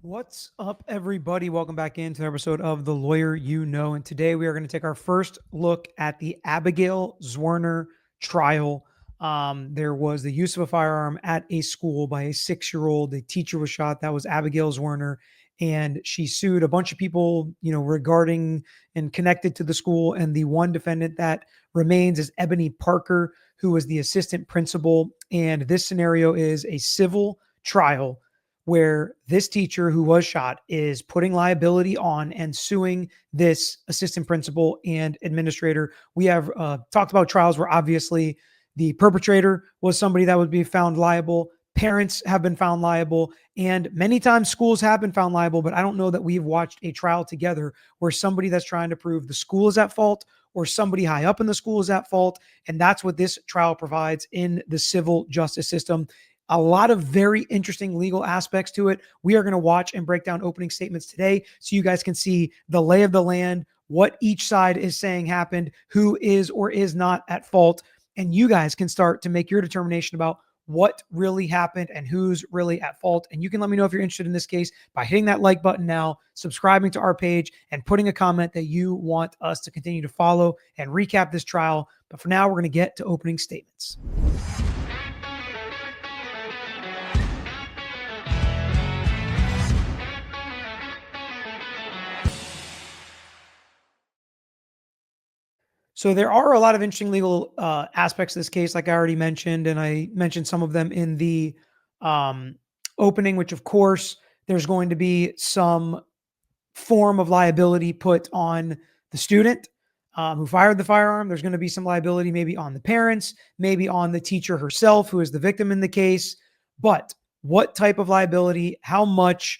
What's up, everybody? Welcome back into an episode of The Lawyer You Know. And today we are going to take our first look at the Abigail Zwerner trial. There was the use of a firearm at a school by a 6-year-old. A teacher was shot. That was Abigail Zwerner. And she sued a bunch of people, regarding and connected to the school. And the one defendant that remains is Ebony Parker, who was the assistant principal. And this scenario is a civil trial where this teacher who was shot is putting liability on and suing this assistant principal and administrator. We have talked about trials where obviously the perpetrator was somebody that would be found liable. Parents have been found liable, and many times schools have been found liable, but I don't know that we've watched a trial together where somebody that's trying to prove the school is at fault or somebody high up in the school is at fault. And that's what this trial provides in the civil justice system. A lot of very interesting legal aspects to it. We are going to watch and break down opening statements today so you guys can see the lay of the land, what each side is saying happened, who is or is not at fault, and you guys can start to make your determination about what really happened and who's really at fault. And you can let me know if you're interested in this case by hitting that like button now, subscribing to our page, and putting a comment that you want us to continue to follow and recap this trial. But for now, we're going to get to opening statements. So there are a lot of interesting legal aspects of this case, like I already mentioned, and I mentioned some of them in the opening, which of course there's going to be some form of liability put on the student who fired the firearm. There's going to be some liability maybe on the parents, maybe on the teacher herself, who is the victim in the case. But what type of liability, how much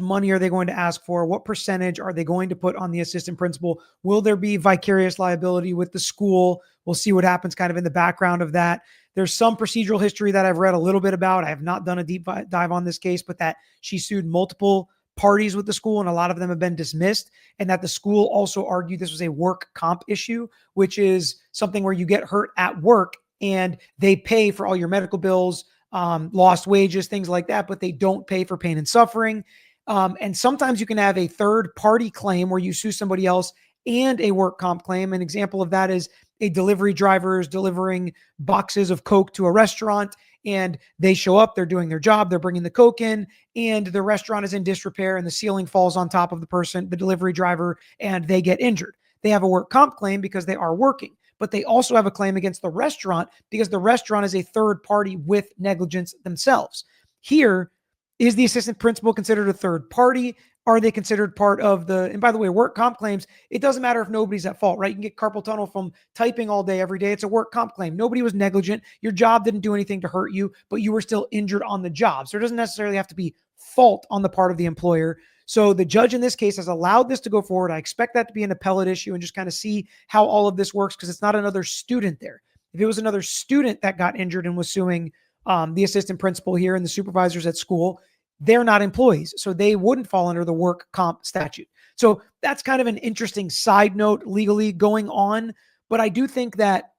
money are they going to ask for? What percentage are they going to put on the assistant principal? Will there be vicarious liability with the school? We'll see what happens kind of in the background of that. There's some procedural history that I've read a little bit about. I have not done a deep dive on this case, but that she sued multiple parties with the school and a lot of them have been dismissed, and that the school also argued this was a work comp issue, which is something where you get hurt at work and they pay for all your medical bills, lost wages, things like that, but they don't pay for pain and suffering. And sometimes you can have a third party claim where you sue somebody else and a work comp claim. An example of that is a delivery driver is delivering boxes of Coke to a restaurant, and they show up, they're doing their job, they're bringing the Coke in, and the restaurant is in disrepair and the ceiling falls on top of the person, the delivery driver, and they get injured. They have a work comp claim because they are working, but they also have a claim against the restaurant because the restaurant is a third party with negligence themselves. Here, is the assistant principal considered a third party? Are they considered part of the, and by the way, work comp claims, it doesn't matter if nobody's at fault, right? You can get carpal tunnel from typing all day, every day. It's a work comp claim. Nobody was negligent. Your job didn't do anything to hurt you, but you were still injured on the job. So it doesn't necessarily have to be fault on the part of the employer. So the judge in this case has allowed this to go forward. I expect that to be an appellate issue and just kind of see how all of this works because it's not another student there. If it was another student that got injured and was suing the assistant principal here and the supervisors at school, they're not employees, so they wouldn't fall under the work comp statute. So that's kind of an interesting side note legally going on. But I do think that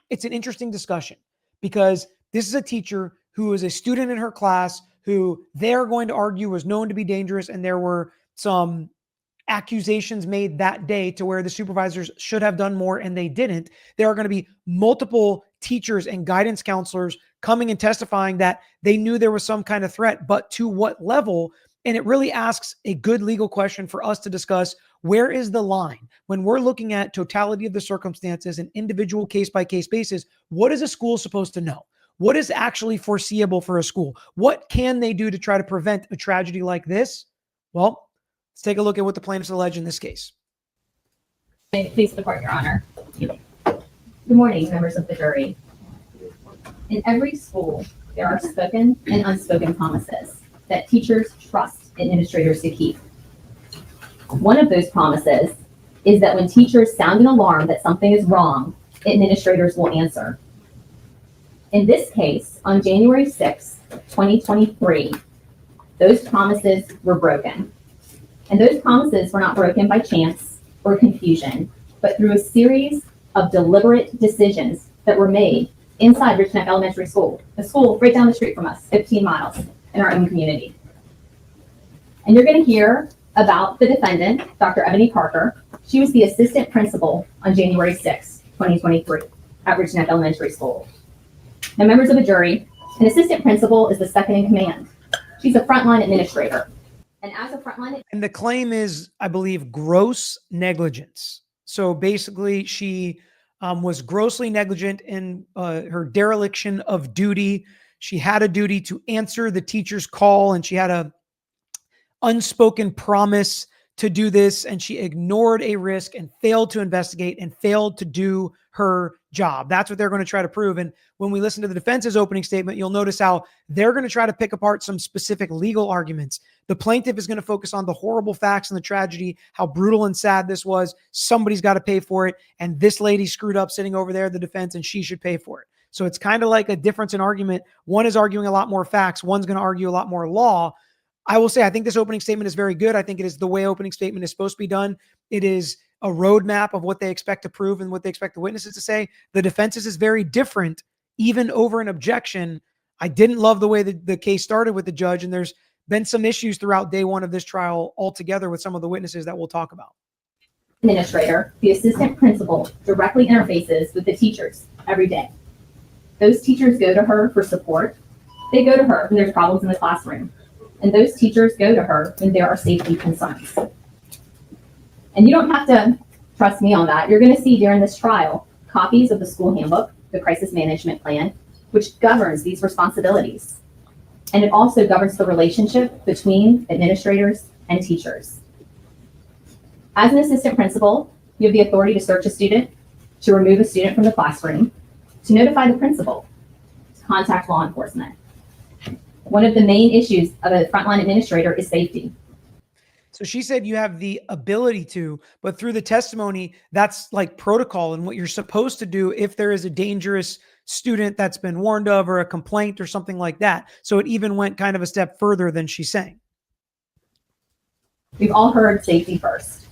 it's an interesting discussion because this is a teacher who is a student in her class who they're going to argue was known to be dangerous, and there were some accusations made that day to where the supervisors should have done more and they didn't. There are going to be multiple teachers and guidance counselors coming and testifying that they knew there was some kind of threat, but to what level? And it really asks a good legal question for us to discuss. Where is the line when we're looking at totality of the circumstances and individual case-by-case basis? What is a school supposed to know? What is actually foreseeable for a school? What can they do to try to prevent a tragedy like this? Well, let's take a look at what the plaintiffs allege in this case. Please support, Your Honor. Good morning, members of the jury. In every school, there are spoken and unspoken promises that teachers trust administrators to keep. One of those promises is that when teachers sound an alarm that something is wrong, administrators will answer. In this case, on January 6, 2023, those promises were broken. And those promises were not broken by chance or confusion, but through a series of deliberate decisions that were made inside Rich Neck Elementary School, a school right down the street from us, 15 miles in our own community. And you're going to hear about the defendant, Dr. Ebony Parker. She was the assistant principal on January 6, 2023 at Ridge Neck Elementary School. Now, members of the jury, an assistant principal is the second in command. She's a frontline administrator. And as a frontline... And the claim is, I believe, gross negligence. So basically, she was grossly negligent in her dereliction of duty. She had a duty to answer the teacher's call, and she had a unspoken promise to do this, and she ignored a risk and failed to investigate and failed to do her job. That's what they're going to try to prove. And when we listen to the defense's opening statement, you'll notice how they're going to try to pick apart some specific legal arguments. The plaintiff is going to focus on the horrible facts and the tragedy, how brutal and sad this was. Somebody's got to pay for it. And this lady screwed up sitting over there, the defense, and she should pay for it. So it's kind of like a difference in argument. One is arguing a lot more facts. One's going to argue a lot more law. I will say, I think this opening statement is very good. I think it is the way opening statement is supposed to be done. It is a roadmap of what they expect to prove and what they expect the witnesses to say. The defense's is very different, even over an objection. I didn't love the way the case started with the judge, and there's been some issues throughout day one of this trial altogether with some of the witnesses that we'll talk about. Administrator, the assistant principal, directly interfaces with the teachers every day. Those teachers go to her for support. They go to her when there's problems in the classroom. And those teachers go to her when there are safety concerns. And you don't have to trust me on that. You're going to see during this trial copies of the school handbook, the crisis management plan, which governs these responsibilities. And it also governs the relationship between administrators and teachers. As an assistant principal, you have the authority to search a student, to remove a student from the classroom, to notify the principal, to contact law enforcement. One of the main issues of a frontline administrator is safety. So she said you have the ability to, but through the testimony, that's like protocol and what you're supposed to do if there is a dangerous student that's been warned of or a complaint or something like that. So it even went kind of a step further than she's saying. We've all heard safety first.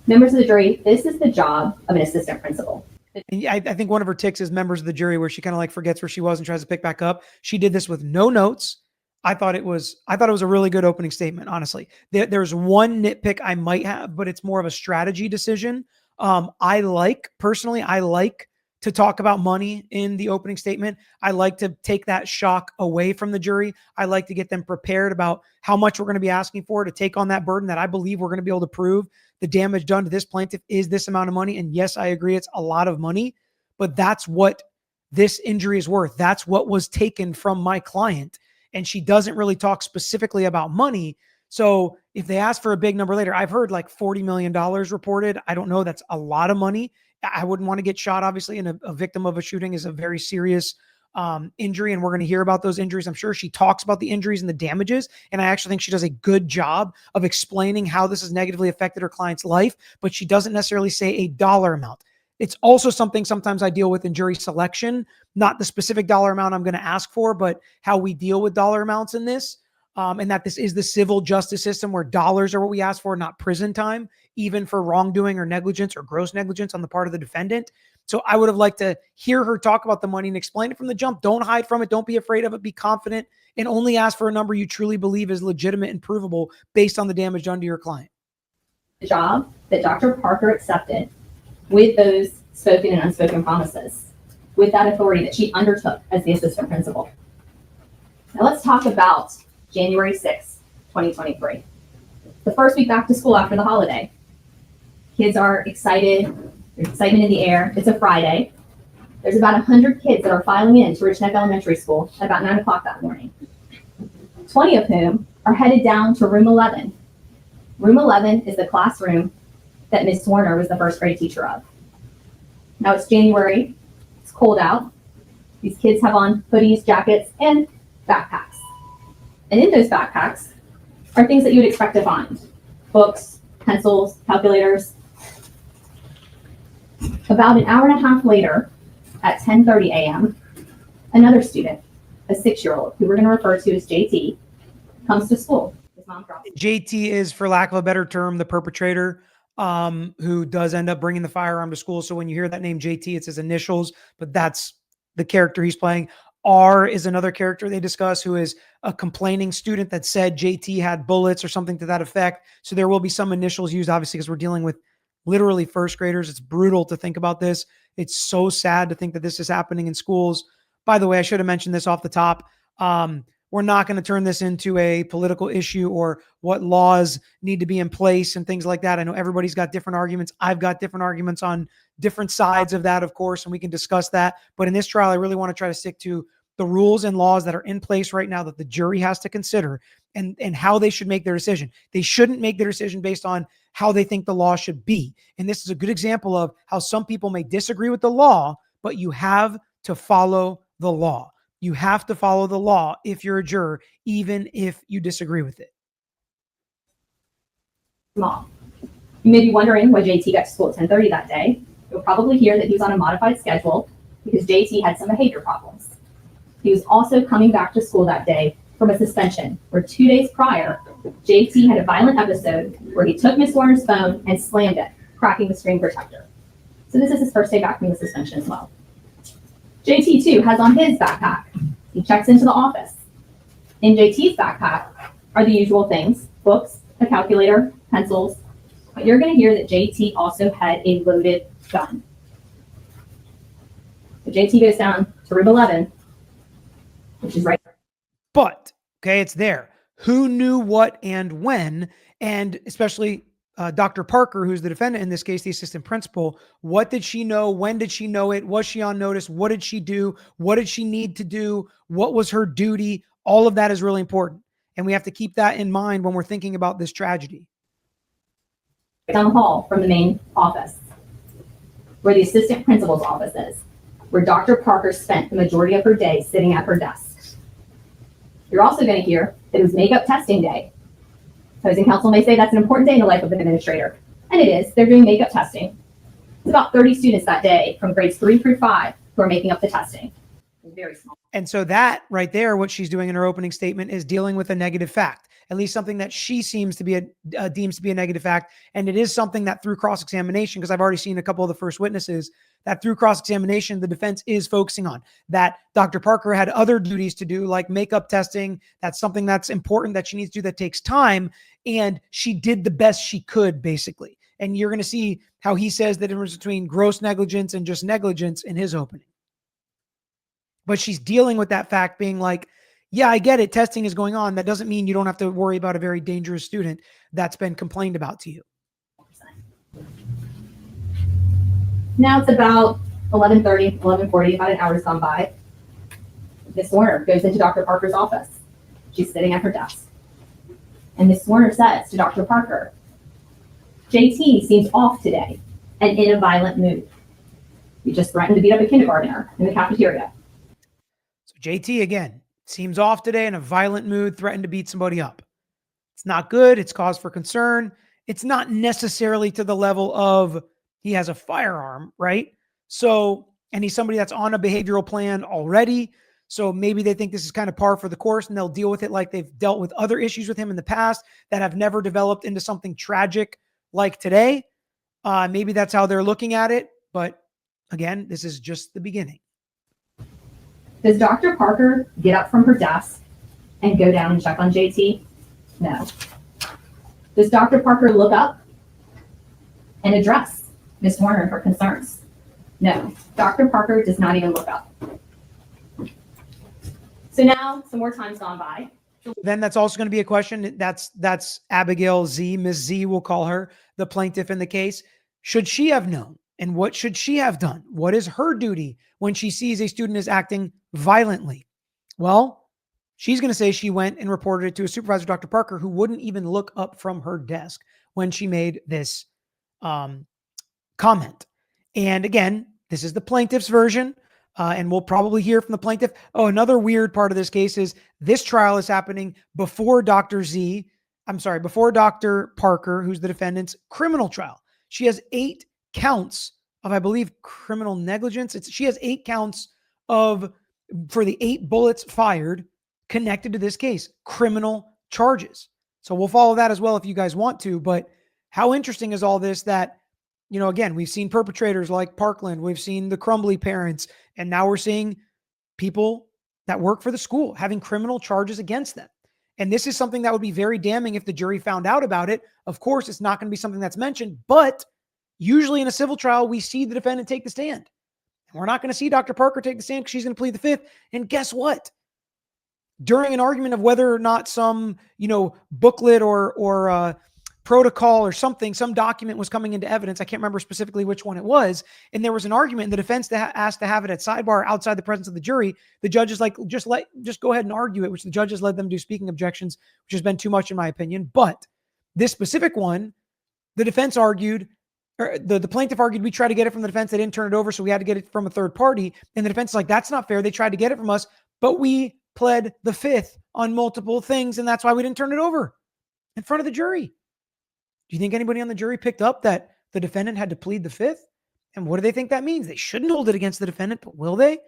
Members of the jury, this is the job of an assistant principal. And I think one of her ticks is members of the jury, where she kind of like forgets where she was and tries to pick back up. She did this with no notes. I thought it was a really good opening statement. Honestly, there's one nitpick I might have, but it's more of a strategy decision. I like to talk about money in the opening statement. I like to take that shock away from the jury. I like to get them prepared about how much we're going to be asking for to take on that burden that I believe we're going to be able to prove the damage done to this plaintiff is this amount of money. And yes, I agree, it's a lot of money, but that's what this injury is worth. That's what was taken from my client. And she doesn't really talk specifically about money. So if they ask for a big number later, I've heard like $40 million reported. I don't know. That's a lot of money. I wouldn't want to get shot, obviously, and a victim of a shooting is a very serious injury. And we're going to hear about those injuries. I'm sure she talks about the injuries and the damages. And I actually think she does a good job of explaining how this has negatively affected her client's life, but she doesn't necessarily say a dollar amount. It's also something sometimes I deal with in jury selection, not the specific dollar amount I'm going to ask for, but how we deal with dollar amounts in this. And that this is the civil justice system where dollars are what we ask for, not prison time, even for wrongdoing or negligence or gross negligence on the part of the defendant. So I would have liked to hear her talk about the money and explain it from the jump. Don't hide from it. Don't be afraid of it. Be confident and only ask for a number you truly believe is legitimate and provable based on the damage done to your client. The job that Dr. Parker accepted with those spoken and unspoken promises, with that authority that she undertook as the assistant principal. Now let's talk about January 6th, 2023. The first week back to school after the holiday. Kids are excited. There's excitement in the air. It's a Friday. There's about 100 kids that are filing in to Ridge Neck Elementary School at about 9 o'clock that morning. 20 of whom are headed down to room 11. Room 11 is the classroom that Ms. Zwerner was the first grade teacher of. Now it's January. It's cold out. These kids have on hoodies, jackets, and backpacks. And in those backpacks are things that you would expect to find. Books, pencils, calculators. About an hour and a half later, at 10:30 a.m., another student, a 6-year-old, who we're going to refer to as JT, comes to school. His mom drops him. JT is, for lack of a better term, the perpetrator who does end up bringing the firearm to school. So when you hear that name JT, it's his initials, but that's the character he's playing. R is another character they discuss, who is a complaining student that said JT had bullets or something to that effect. So there will be some initials used, obviously, because we're dealing with literally first graders. It's brutal to think about this. It's so sad to think that this is happening in schools. By the way, I should have mentioned this off the top. We're not going to turn this into a political issue or what laws need to be in place and things like that. I know everybody's got different arguments. I've got different arguments on different sides of that, of course, and we can discuss that. But in this trial, I really want to try to stick to the rules and laws that are in place right now that the jury has to consider and how they should make their decision. They shouldn't make their decision based on how they think the law should be. And this is a good example of how some people may disagree with the law, but you have to follow the law. You have to follow the law if you're a juror, even if you disagree with it. Mom, you may be wondering why JT got to school at 10:30 that day. You'll probably hear that he was on a modified schedule because JT had some behavior problems. He was also coming back to school that day from a suspension where 2 days prior, JT had a violent episode where he took Miss Warner's phone and slammed it, cracking the screen protector. So this is his first day back from the suspension as well. JT too has on his backpack. He checks into the office. In JT's backpack are the usual things: books, a calculator, pencils. But you're going to hear that JT also had a loaded gun. So JT goes down to room 11, which is right there. But, okay, it's there. Who knew what and when? And especially Dr. Parker, who's the defendant in this case, the assistant principal, what did she know? When did she know it? Was she on notice? What did she do? What did she need to do? What was her duty? All of that is really important. And we have to keep that in mind when we're thinking about this tragedy. Down the hall from the main office, where the assistant principal's office is, where Dr. Parker spent the majority of her day sitting at her desk. You're also going to hear that it was makeup testing day. Opposing counsel may say that's an important day in the life of an administrator. And it is. They're doing makeup testing. It's about 30 students that day from grades 3 through 5 who are making up the testing. It's very small. And so that right there, what she's doing in her opening statement is dealing with a negative fact, at least something that she seems to be deems to be a negative fact. And it is something that through cross-examination, because I've already seen a couple of the first witnesses, that through cross-examination, the defense is focusing on that Dr. Parker had other duties to do, like makeup testing. That's something that's important that she needs to do that takes time. And she did the best she could, basically. And you're going to see how he says the difference between gross negligence and just negligence in his opening. But she's dealing with that fact being like, yeah, I get it. Testing is going on. That doesn't mean you don't have to worry about a very dangerous student that's been complained about to you. Now it's about 11:30, 11:40, about an hour's gone by. Miss Warner goes into Dr. Parker's office. She's sitting at her desk. And Miss Warner says to Dr. Parker, JT seems off today and in a violent mood. You just threatened to beat up a kindergartner in the cafeteria. So JT, again, seems off today in a violent mood, threatened to beat somebody up. It's not good. It's cause for concern. It's not necessarily to the level of he has a firearm, right? So, and he's somebody that's on a behavioral plan already. So maybe they think this is kind of par for the course and they'll deal with it like they've dealt with other issues with him in the past that have never developed into something tragic like today. Maybe that's how they're looking at it. But again, this is just the beginning. Does Dr. Parker get up from her desk and go down and check on JT? No. Does Dr. Parker look up and address Ms. Warner and her concerns? No. Dr. Parker does not even look up. So now some more time's gone by. Then that's also going to be a question. That's Abigail Z, Ms. Z, we'll call her, the plaintiff in the case. Should she have known? And what should she have done? What is her duty when she sees a student is acting violently? Well, she's going to say she went and reported it to a supervisor, Dr. Parker, who wouldn't even look up from her desk when she made this comment. And again, this is the plaintiff's version. And we'll probably hear from the plaintiff. Oh, another weird part of this case is this trial is happening before Dr. Parker, who's the defendant's criminal trial. She has 8 counts of, I believe, criminal negligence. She has 8 counts for the 8 bullets fired connected to this case, criminal charges. So we'll follow that as well if you guys want to. But how interesting is all this that, you know, again, we've seen perpetrators like Parkland, we've seen the Crumbly parents, and now we're seeing people that work for the school having criminal charges against them. And this is something that would be very damning if the jury found out about it. Of course, it's not going to be something that's mentioned, but usually in a civil trial, we see the defendant take the stand. And we're not going to see Dr. Parker take the stand because she's going to plead the fifth. And guess what? During an argument of whether or not some, booklet or protocol or something, some document was coming into evidence, I can't remember specifically which one it was, and there was an argument, and the defense asked to have it at sidebar outside the presence of the jury. The judge is like, just go ahead and argue it, which the judges let them do speaking objections, which has been too much in my opinion. But this specific one, the defense argued, or the plaintiff argued, we tried to get it from the defense. They didn't turn it over, so we had to get it from a third party. And the defense is like, that's not fair. They tried to get it from us, but we pled the fifth on multiple things, and that's why we didn't turn it over in front of the jury. Do you think anybody on the jury picked up that the defendant had to plead the fifth? And what do they think that means? They shouldn't hold it against the defendant, but will they?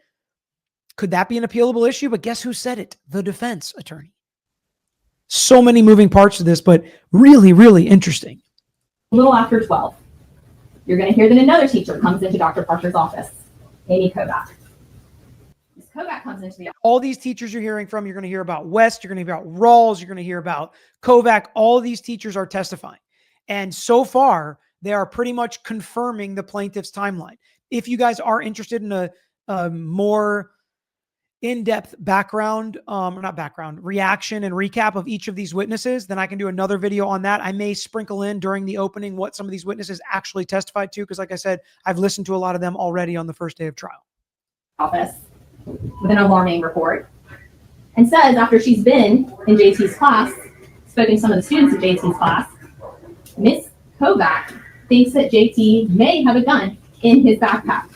Could that be an appealable issue? But guess who said it? The defense attorney. So many moving parts to this, but really, really interesting. A little after 12, you're going to hear that another teacher comes into Dr. Parker's office, Amy Kovac. Ms. Kovac comes into the office. All these teachers you're hearing from, you're going to hear about West, you're going to hear about Rawls, you're going to hear about Kovac. All of these teachers are testifying. And so far, they are pretty much confirming the plaintiff's timeline. If you guys are interested in a more in-depth reaction and recap of each of these witnesses, then I can do another video on that. I may sprinkle in during the opening what some of these witnesses actually testified to, because like I said, I've listened to a lot of them already on the first day of trial. Office with an alarming report, and says after she's been in JT's class, spoken to some of the students in JT's class, Miss Kovac thinks that JT may have a gun in his backpack.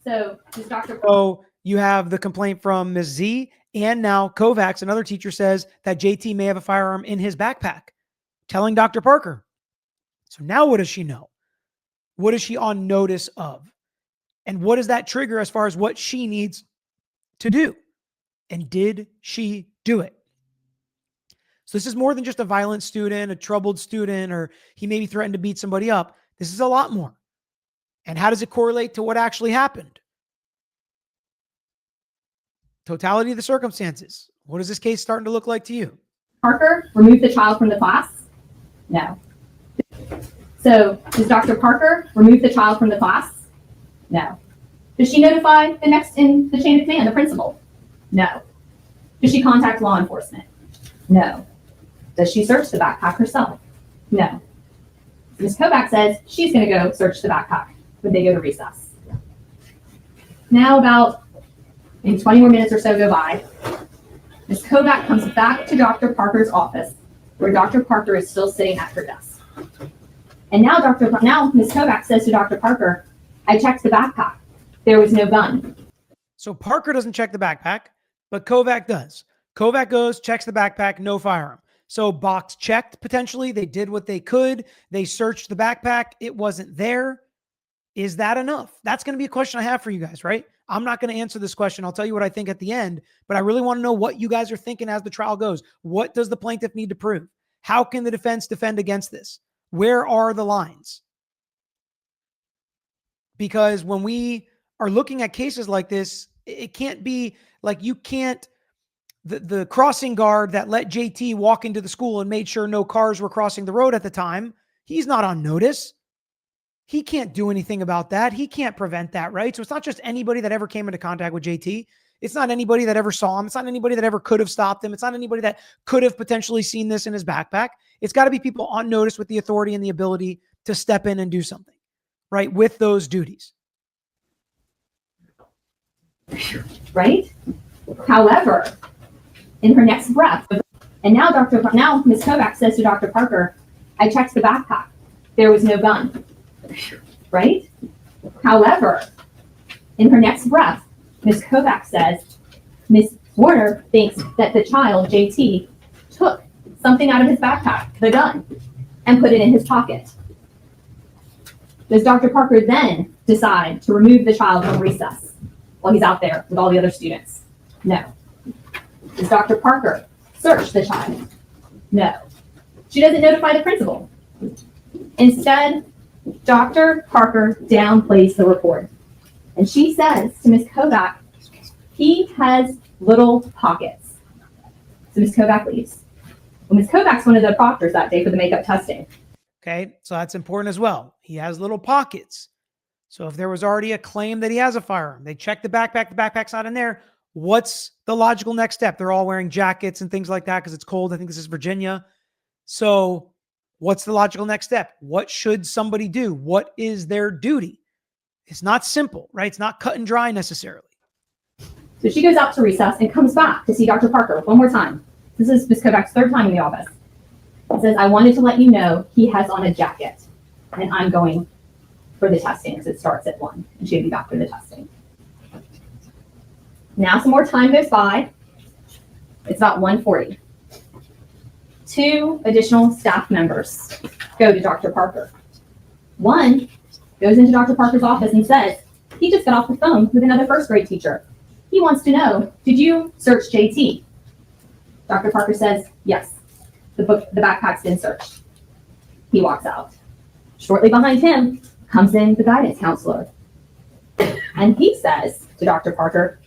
So does Dr. So you have the complaint from Ms. Z, and now Kovacs, another teacher, says that JT may have a firearm in his backpack, telling Dr. Parker. So now what does she know? What is she on notice of? And what does that trigger as far as what she needs to do? And did she do it? So this is more than just a violent student, a troubled student, or he maybe threatened to beat somebody up. This is a lot more. And how does it correlate to what actually happened? Totality of the circumstances. What is this case starting to look like to you? Parker remove the child from the class? No. So does Dr. Parker remove the child from the class? No. Does she notify the next in the chain of command, the principal? No. Does she contact law enforcement? No. Does she search the backpack herself? No. Ms. Kovac says she's going to go search the backpack when they go to recess. Now about maybe 20 more minutes or so go by. Ms. Kovac comes back to Dr. Parker's office, where Dr. Parker is still sitting at her desk. And now Ms. Kovac says to Dr. Parker, I checked the backpack. There was no gun. So Parker doesn't check the backpack, but Kovac does. Kovac goes, checks the backpack, no firearm. So box checked, potentially. They did what they could. They searched the backpack. It wasn't there. Is that enough? That's going to be a question I have for you guys, right? I'm not going to answer this question. I'll tell you what I think at the end, but I really want to know what you guys are thinking as the trial goes. What does the plaintiff need to prove? How can the defense defend against this? Where are the lines? Because when we are looking at cases like this, it can't be like you can't, the crossing guard that let JT walk into the school and made sure no cars were crossing the road at the time, he's not on notice. He can't do anything about that. He can't prevent that, right? So it's not just anybody that ever came into contact with JT. It's not anybody that ever saw him. It's not anybody that ever could have stopped him. It's not anybody that could have potentially seen this in his backpack. It's got to be people on notice with the authority and the ability to step in and do something, right? With those duties. Right? However, in her next breath, and now Ms. Kovac says to Dr. Parker, I checked the backpack. There was no gun. Right? However, in her next breath, Ms. Kovac says, Ms. Zwerner thinks that the child, JT, took something out of his backpack, the gun, and put it in his pocket. Does Dr. Parker then decide to remove the child from recess while he's out there with all the other students? No. Does Dr. Parker search the child? No. She doesn't notify the principal. Instead, Dr. Parker downplays the report. And she says to Ms. Kovac, He has little pockets. So Ms. Kovac leaves. Well, Ms. Kovac's one of the proctors that day for the makeup testing. Okay, so that's important as well. He has little pockets. So if there was already a claim that he has a firearm, they check the backpack's not in there. What's the logical next step? They're all wearing jackets and things like that because it's cold. I think this is Virginia. So what's the logical next step? What should somebody do? What is their duty? It's not simple, right? It's not cut and dry necessarily. So she goes out to recess and comes back to see Dr. Parker one more time. This is Ms. Kovac's third time in the office. It says, I wanted to let you know he has on a jacket and I'm going for the testing because it starts at 1 and she'll be back for the testing. Now some more time goes by. It's about 1:40. 2 additional staff members go to Dr. Parker. One goes into Dr. Parker's office and says, he just got off the phone with another first grade teacher. He wants to know, did you search JT? Dr. Parker says, yes, the backpack's been searched. He walks out. Shortly behind him comes in the guidance counselor. And he says to Dr. Parker,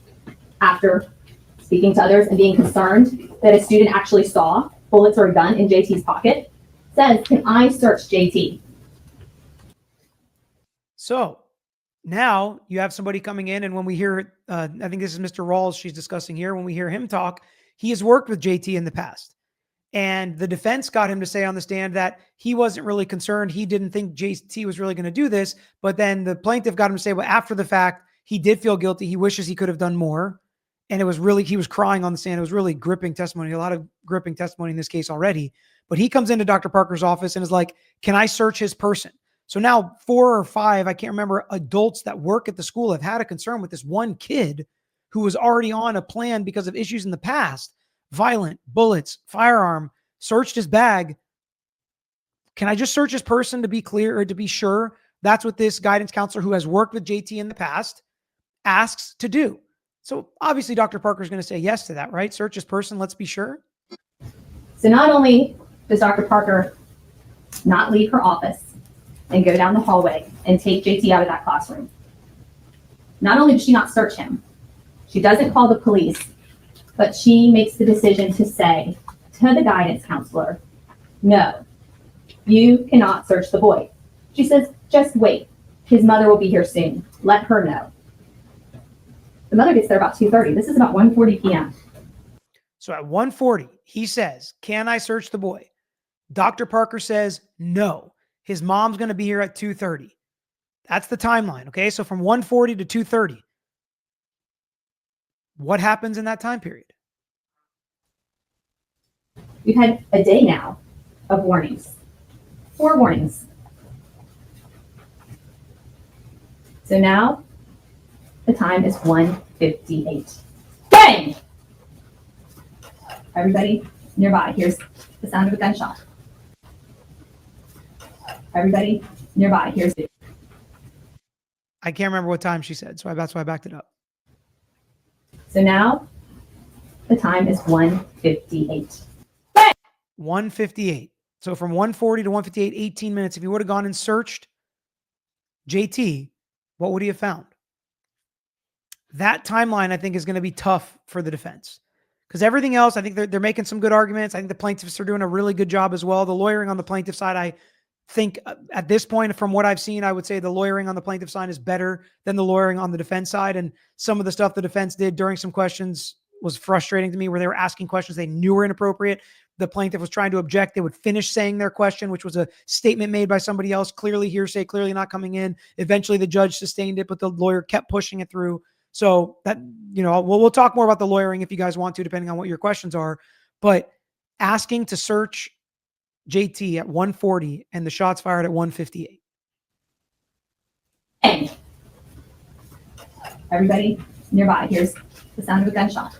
after speaking to others and being concerned that a student actually saw bullets or a gun in JT's pocket, says, can I search JT? So now you have somebody coming in, and when we hear, I think this is Mr. Rawls she's discussing here, when we hear him talk, he has worked with JT in the past. And the defense got him to say on the stand that he wasn't really concerned. He didn't think JT was really going to do this. But then the plaintiff got him to say, well, after the fact, he did feel guilty. He wishes he could have done more. And it was really, he was crying on the stand. It was really gripping testimony, a lot of gripping testimony in this case already. But he comes into Dr. Parker's office and is like, can I search his person? So now 4 or 5, I can't remember, adults that work at the school have had a concern with this one kid who was already on a plan because of issues in the past. Violent, bullets, firearm, searched his bag. Can I just search his person to be clear or to be sure? That's what this guidance counselor who has worked with JT in the past asks to do. So obviously Dr. Parker is going to say yes to that, right? Search his person. Let's be sure. So not only does Dr. Parker not leave her office and go down the hallway and take JT out of that classroom, not only does she not search him, she doesn't call the police, but she makes the decision to say to the guidance counselor, no, you cannot search the boy. She says, just wait. His mother will be here soon. Let her know. The mother gets there about 2:30. This is about 1:40 p.m. So at 1:40, he says, can I search the boy? Dr. Parker says, no. His mom's going to be here at 2:30. That's the timeline, okay? So from 1:40 to 2:30. What happens in that time period? We've had a day now of warnings. 4 warnings. So now the time is 1:58. Bang! Everybody nearby hears the sound of a gunshot. Everybody nearby hears it. I can't remember what time she said, so that's why I backed it up. So now the time is 1:58. 1:58. So from 1:40 to 1:58, 18 minutes. If you would have gone and searched JT, what would he have found? That timeline, I think, is going to be tough for the defense. Because everything else, I think they're making some good arguments. I think the plaintiffs are doing a really good job as well. The lawyering on the plaintiff side, I think at this point, from what I've seen, I would say the lawyering on the plaintiff side is better than the lawyering on the defense side. And some of the stuff the defense did during some questions was frustrating to me, where they were asking questions they knew were inappropriate. The plaintiff was trying to object. They would finish saying their question, which was a statement made by somebody else, clearly hearsay, clearly not coming in. Eventually the judge sustained it, but the lawyer kept pushing it through. So that, we'll talk more about the lawyering if you guys want to, depending on what your questions are. But asking to search JT at 1:40 and the shots fired at 1:58. Bang! Everybody nearby hears the sound of a gunshot.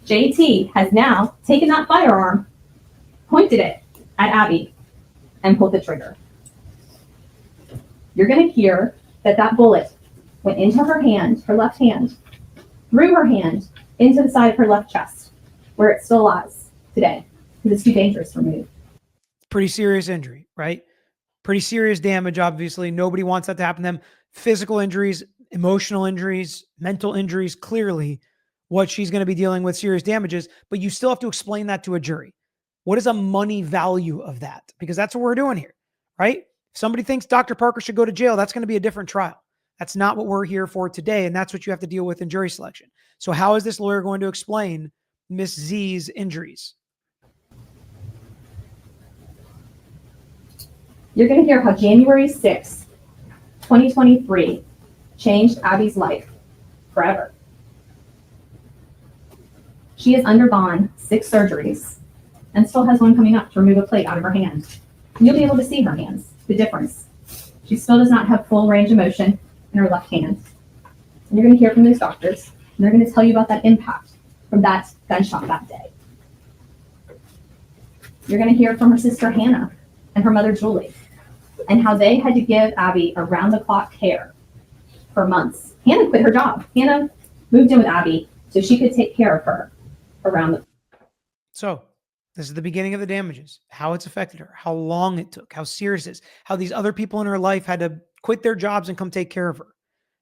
JT has now taken that firearm, pointed it at Abby, and pulled the trigger. You're going to hear that bullet went into her hand, her left hand, through her hand, into the side of her left chest, where it still lies today, because it's too dangerous to remove. Pretty serious injury, right? Pretty serious damage, obviously. Nobody wants that to happen to them. Physical injuries, emotional injuries, mental injuries, clearly what she's going to be dealing with serious damages, but you still have to explain that to a jury. What is a money value of that? Because that's what we're doing here, right? If somebody thinks Dr. Parker should go to jail, that's going to be a different trial. That's not what we're here for today, and that's what you have to deal with in jury selection. So how is this lawyer going to explain Miss Z's injuries? You're going to hear how January 6th, 2023 changed Abby's life forever. She has undergone 6 surgeries and still has one coming up to remove a plate out of her hand. You'll be able to see her hands, the difference. She still does not have full range of motion in her left hand. And you're going to hear from those doctors, and they're going to tell you about that impact from that gunshot that day. You're going to hear from her sister Hannah and her mother Julie, and how they had to give Abby around-the-clock care for months. Hannah quit her job. Hannah moved in with Abby so she could take care of her around the. So this is the beginning of the damages, how it's affected her, how long it took, how serious it is, how these other people in her life had to quit their jobs and come take care of her.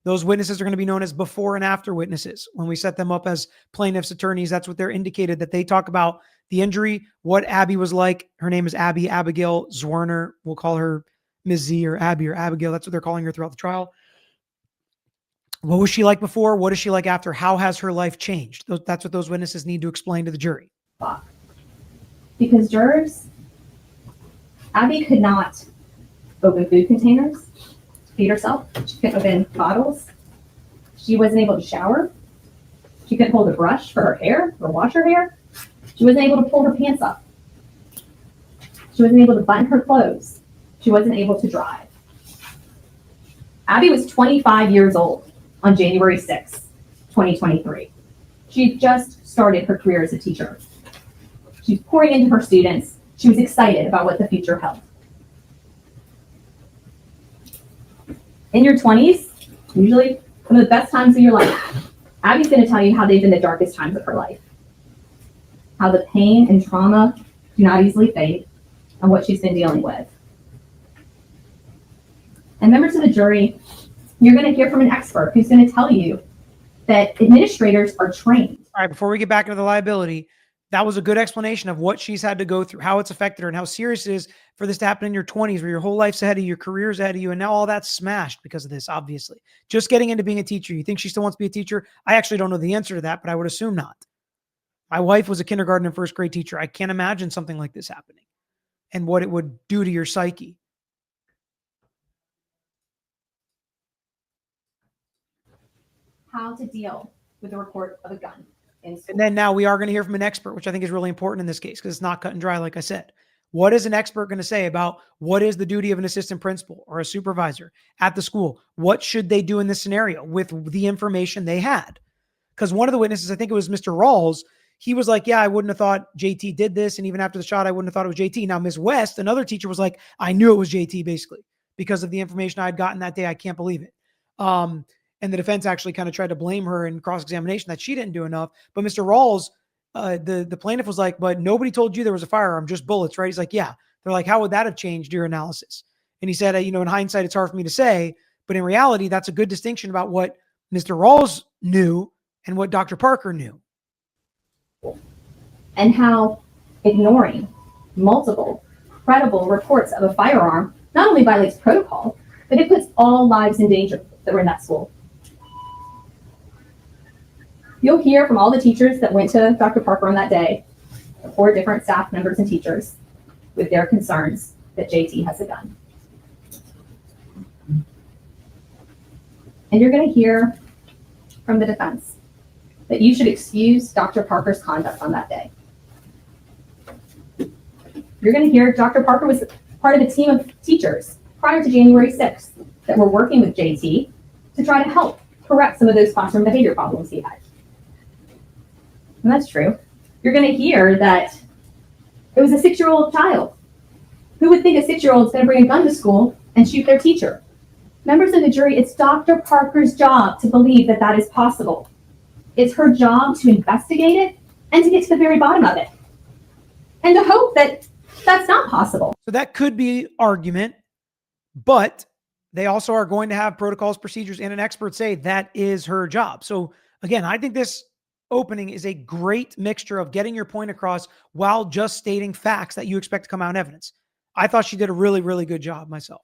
Those witnesses are going to be known as before and after witnesses. When we set them up as plaintiff's attorneys, that's what they're indicated, that they talk about the injury, what Abby was like. Her name is Abigail Zwerner. We'll call her Ms. Z or Abby or Abigail. That's what they're calling her throughout the trial. What was she like before? What is she like after? How has her life changed? That's what those witnesses need to explain to the jury. Because jurors, Abby could not open food containers to feed herself. She couldn't open bottles. She wasn't able to shower. She couldn't hold a brush for her hair or wash her hair. She wasn't able to pull her pants up. She wasn't able to button her clothes. She wasn't able to drive. Abby was 25 years old on January 6th, 2023. She had just started her career as a teacher. She was pouring into her students. She was excited about what the future held. In your 20s, usually one of the best times of your life, Abby's going to tell you how they've been the darkest times of her life, how the pain and trauma do not easily fade, and what she's been dealing with. And members of the jury, you're going to hear from an expert who's going to tell you that administrators are trained. All right, before we get back into the liability, that was a good explanation of what she's had to go through, how it's affected her, and how serious it is for this to happen in your 20s, where your whole life's ahead of you, your career's ahead of you, and now all that's smashed because of this, obviously. Just getting into being a teacher. You think she still wants to be a teacher? I actually don't know the answer to that, but I would assume not. My wife was a kindergarten and first grade teacher. I can't imagine something like this happening and what it would do to your psyche. How to deal with the report of a gun in school. And then now we are going to hear from an expert, which I think is really important in this case because it's not cut and dry, like I said. What is an expert going to say about what is the duty of an assistant principal or a supervisor at the school? What should they do in this scenario with the information they had? Because one of the witnesses, I think it was Mr. Rawls, he was like, yeah, I wouldn't have thought JT did this. And even after the shot, I wouldn't have thought it was JT. Now, Ms. West, another teacher, was like, I knew it was JT basically because of the information I had gotten that day. I can't believe it. And the defense actually kind of tried to blame her in cross-examination that she didn't do enough. But Mr. Rawls, the plaintiff was like, but nobody told you there was a firearm, just bullets, right? He's like, yeah. They're like, how would that have changed your analysis? And he said, in hindsight, it's hard for me to say, but in reality, that's a good distinction about what Mr. Rawls knew and what Dr. Parker knew. And how ignoring multiple credible reports of a firearm not only violates protocol, but it puts all lives in danger that were in that school. You'll hear from all the teachers that went to Dr. Parker on that day, the 4 different staff members and teachers, with their concerns that JT has a gun. And you're going to hear from the defense that you should excuse Dr. Parker's conduct on that day. You're going to hear Dr. Parker was part of a team of teachers prior to January 6th that were working with JT to try to help correct some of those classroom behavior problems he had. And that's true. You're going to hear that it was a 6-year-old child. Who would think a 6-year-old is going to bring a gun to school and shoot their teacher? Members of the jury, it's Dr. Parker's job to believe that that is possible. It's her job to investigate it and to get to the very bottom of it. And to hope that that's not possible. So that could be argument, but they also are going to have protocols, procedures, and an expert say that is her job. So again, I think this opening is a great mixture of getting your point across while just stating facts that you expect to come out in evidence. I thought she did a really, really good job myself.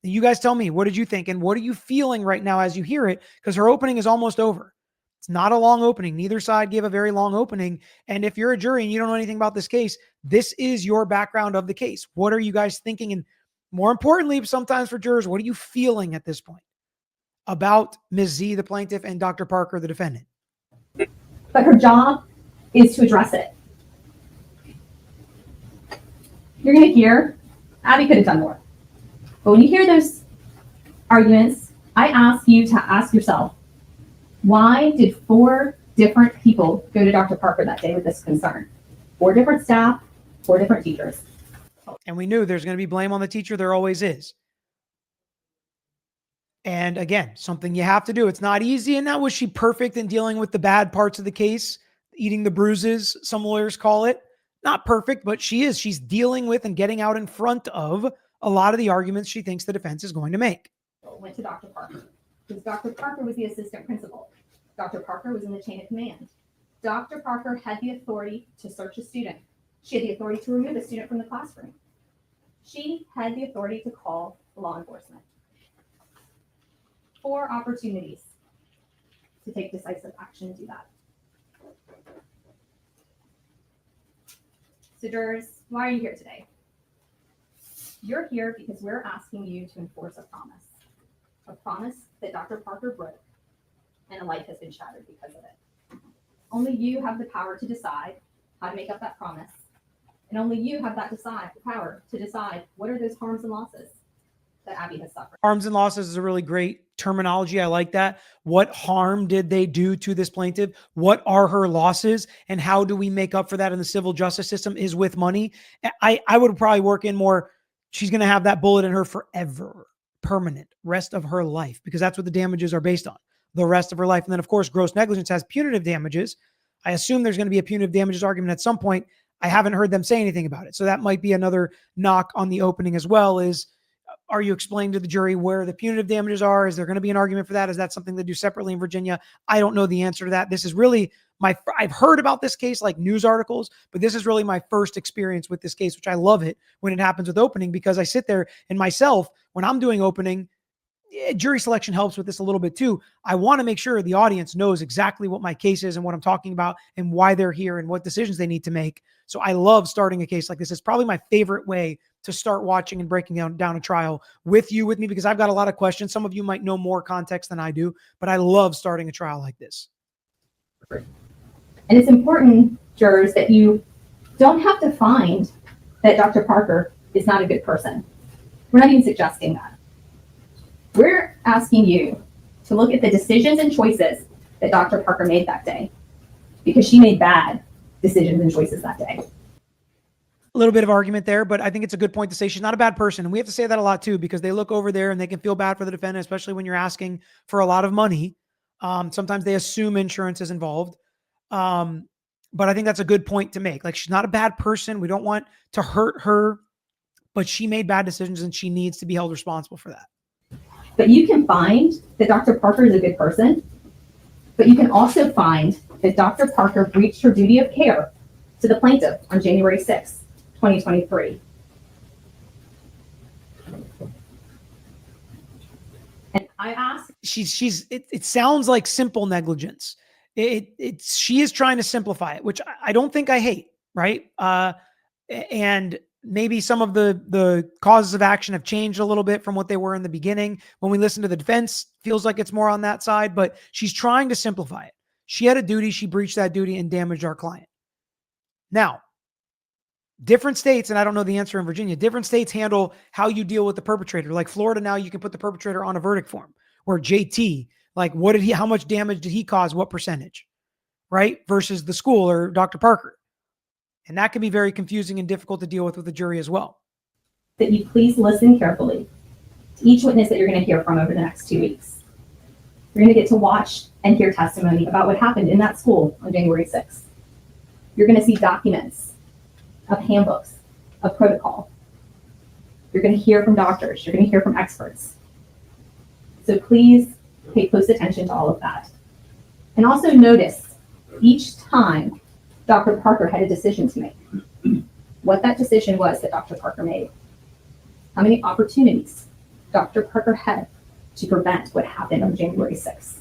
You guys tell me, what did you think? And what are you feeling right now as you hear it? Because her opening is almost over. It's not a long opening. Neither side gave a very long opening. And if you're a jury and you don't know anything about this case, this is your background of the case. What are you guys thinking? And more importantly, sometimes for jurors, what are you feeling at this point about Ms. Z, the plaintiff, and Dr. Parker, the defendant? But her job is to address it. You're going to hear, Abby could have done more. But when you hear those arguments, I ask you to ask yourself, why did 4 different people go to Dr. Parker that day with this concern? 4 different staff, 4 different teachers. And we knew there's going to be blame on the teacher. There always is. And again, something you have to do. It's not easy. And now, was she perfect in dealing with the bad parts of the case, eating the bruises, some lawyers call it? Not perfect, but she is. She's dealing with and getting out in front of a lot of the arguments she thinks the defense is going to make. Went to Dr. Parker because Dr. Parker was the assistant principal. Dr. Parker was in the chain of command. Dr. Parker had the authority to search a student. She had the authority to remove a student from the classroom. She had the authority to call law enforcement. 4 opportunities to take decisive action to do that. So jurors, why are you here today? You're here because we're asking you to enforce a promise that Dr. Parker broke, and a life has been shattered because of it. Only you have the power to decide how to make up that promise, and only you have that power to decide what are those harms and losses that Abby has suffered. Harms and losses is a really great terminology. I like that. What harm did they do to this plaintiff? What are her losses? And how do we make up for that in the civil justice system is with money. I would probably work in more, she's going to have that bullet in her forever, permanent, rest of her life, because that's what the damages are based on, the rest of her life. And then, of course, gross negligence has punitive damages. I assume there's going to be a punitive damages argument at some point. I haven't heard them say anything about it. So that might be another knock on the opening as well is, are you explaining to the jury where the punitive damages are? Is there going to be an argument for that? Is that something they do separately in Virginia? I don't know the answer to that. This is really I've heard about this case, like news articles, but this is really my first experience with this case, which I love it when it happens with opening, because I sit there and myself, when I'm doing opening, jury selection helps with this a little bit too. I want to make sure the audience knows exactly what my case is and what I'm talking about and why they're here and what decisions they need to make. So I love starting a case like this. It's probably my favorite way to start watching and breaking down a trial with me, because I've got a lot of questions. Some of you might know more context than I do, but I love starting a trial like this. And it's important, jurors, that you don't have to find that Dr. Parker is not a good person. We're not even suggesting that. We're asking you to look at the decisions and choices that Dr. Parker made that day, because she made bad decisions and choices that day. A little bit of argument there, but I think it's a good point to say she's not a bad person. And we have to say that a lot too, because they look over there and they can feel bad for the defendant, especially when you're asking for a lot of money. Sometimes they assume insurance is involved. But I think that's a good point to make. Like, she's not a bad person. We don't want to hurt her, but she made bad decisions and she needs to be held responsible for that. But you can find that Dr. Parker is a good person, but you can also find that Dr. Parker breached her duty of care to the plaintiff on January 6th, 2023. And I asked, it sounds like simple negligence. She is trying to simplify it, which I don't think I hate, right? And maybe some of the causes of action have changed a little bit from what they were in the beginning. When we listen to the defense, feels like it's more on that side, but she's trying to simplify it. She had a duty, she breached that duty and damaged our client. Now, different states, and I don't know the answer in Virginia, different states handle how you deal with the perpetrator. Like Florida, now you can put the perpetrator on a verdict form, where JT, like how much damage did he cause? What percentage, right? Versus the school or Dr. Parker. And that can be very confusing and difficult to deal with the jury as well. that you please listen carefully to each witness that you're going to hear from over the next 2 weeks. You're going to get to watch and hear testimony about what happened in that school on January 6th. You're going to see documents of handbooks, of protocol. You're going to hear from doctors. You're going to hear from experts. So please pay close attention to all of that. And also notice each time Dr. Parker had a decision to make, what that decision was that Dr. Parker made, how many opportunities Dr. Parker had to prevent what happened on January 6th.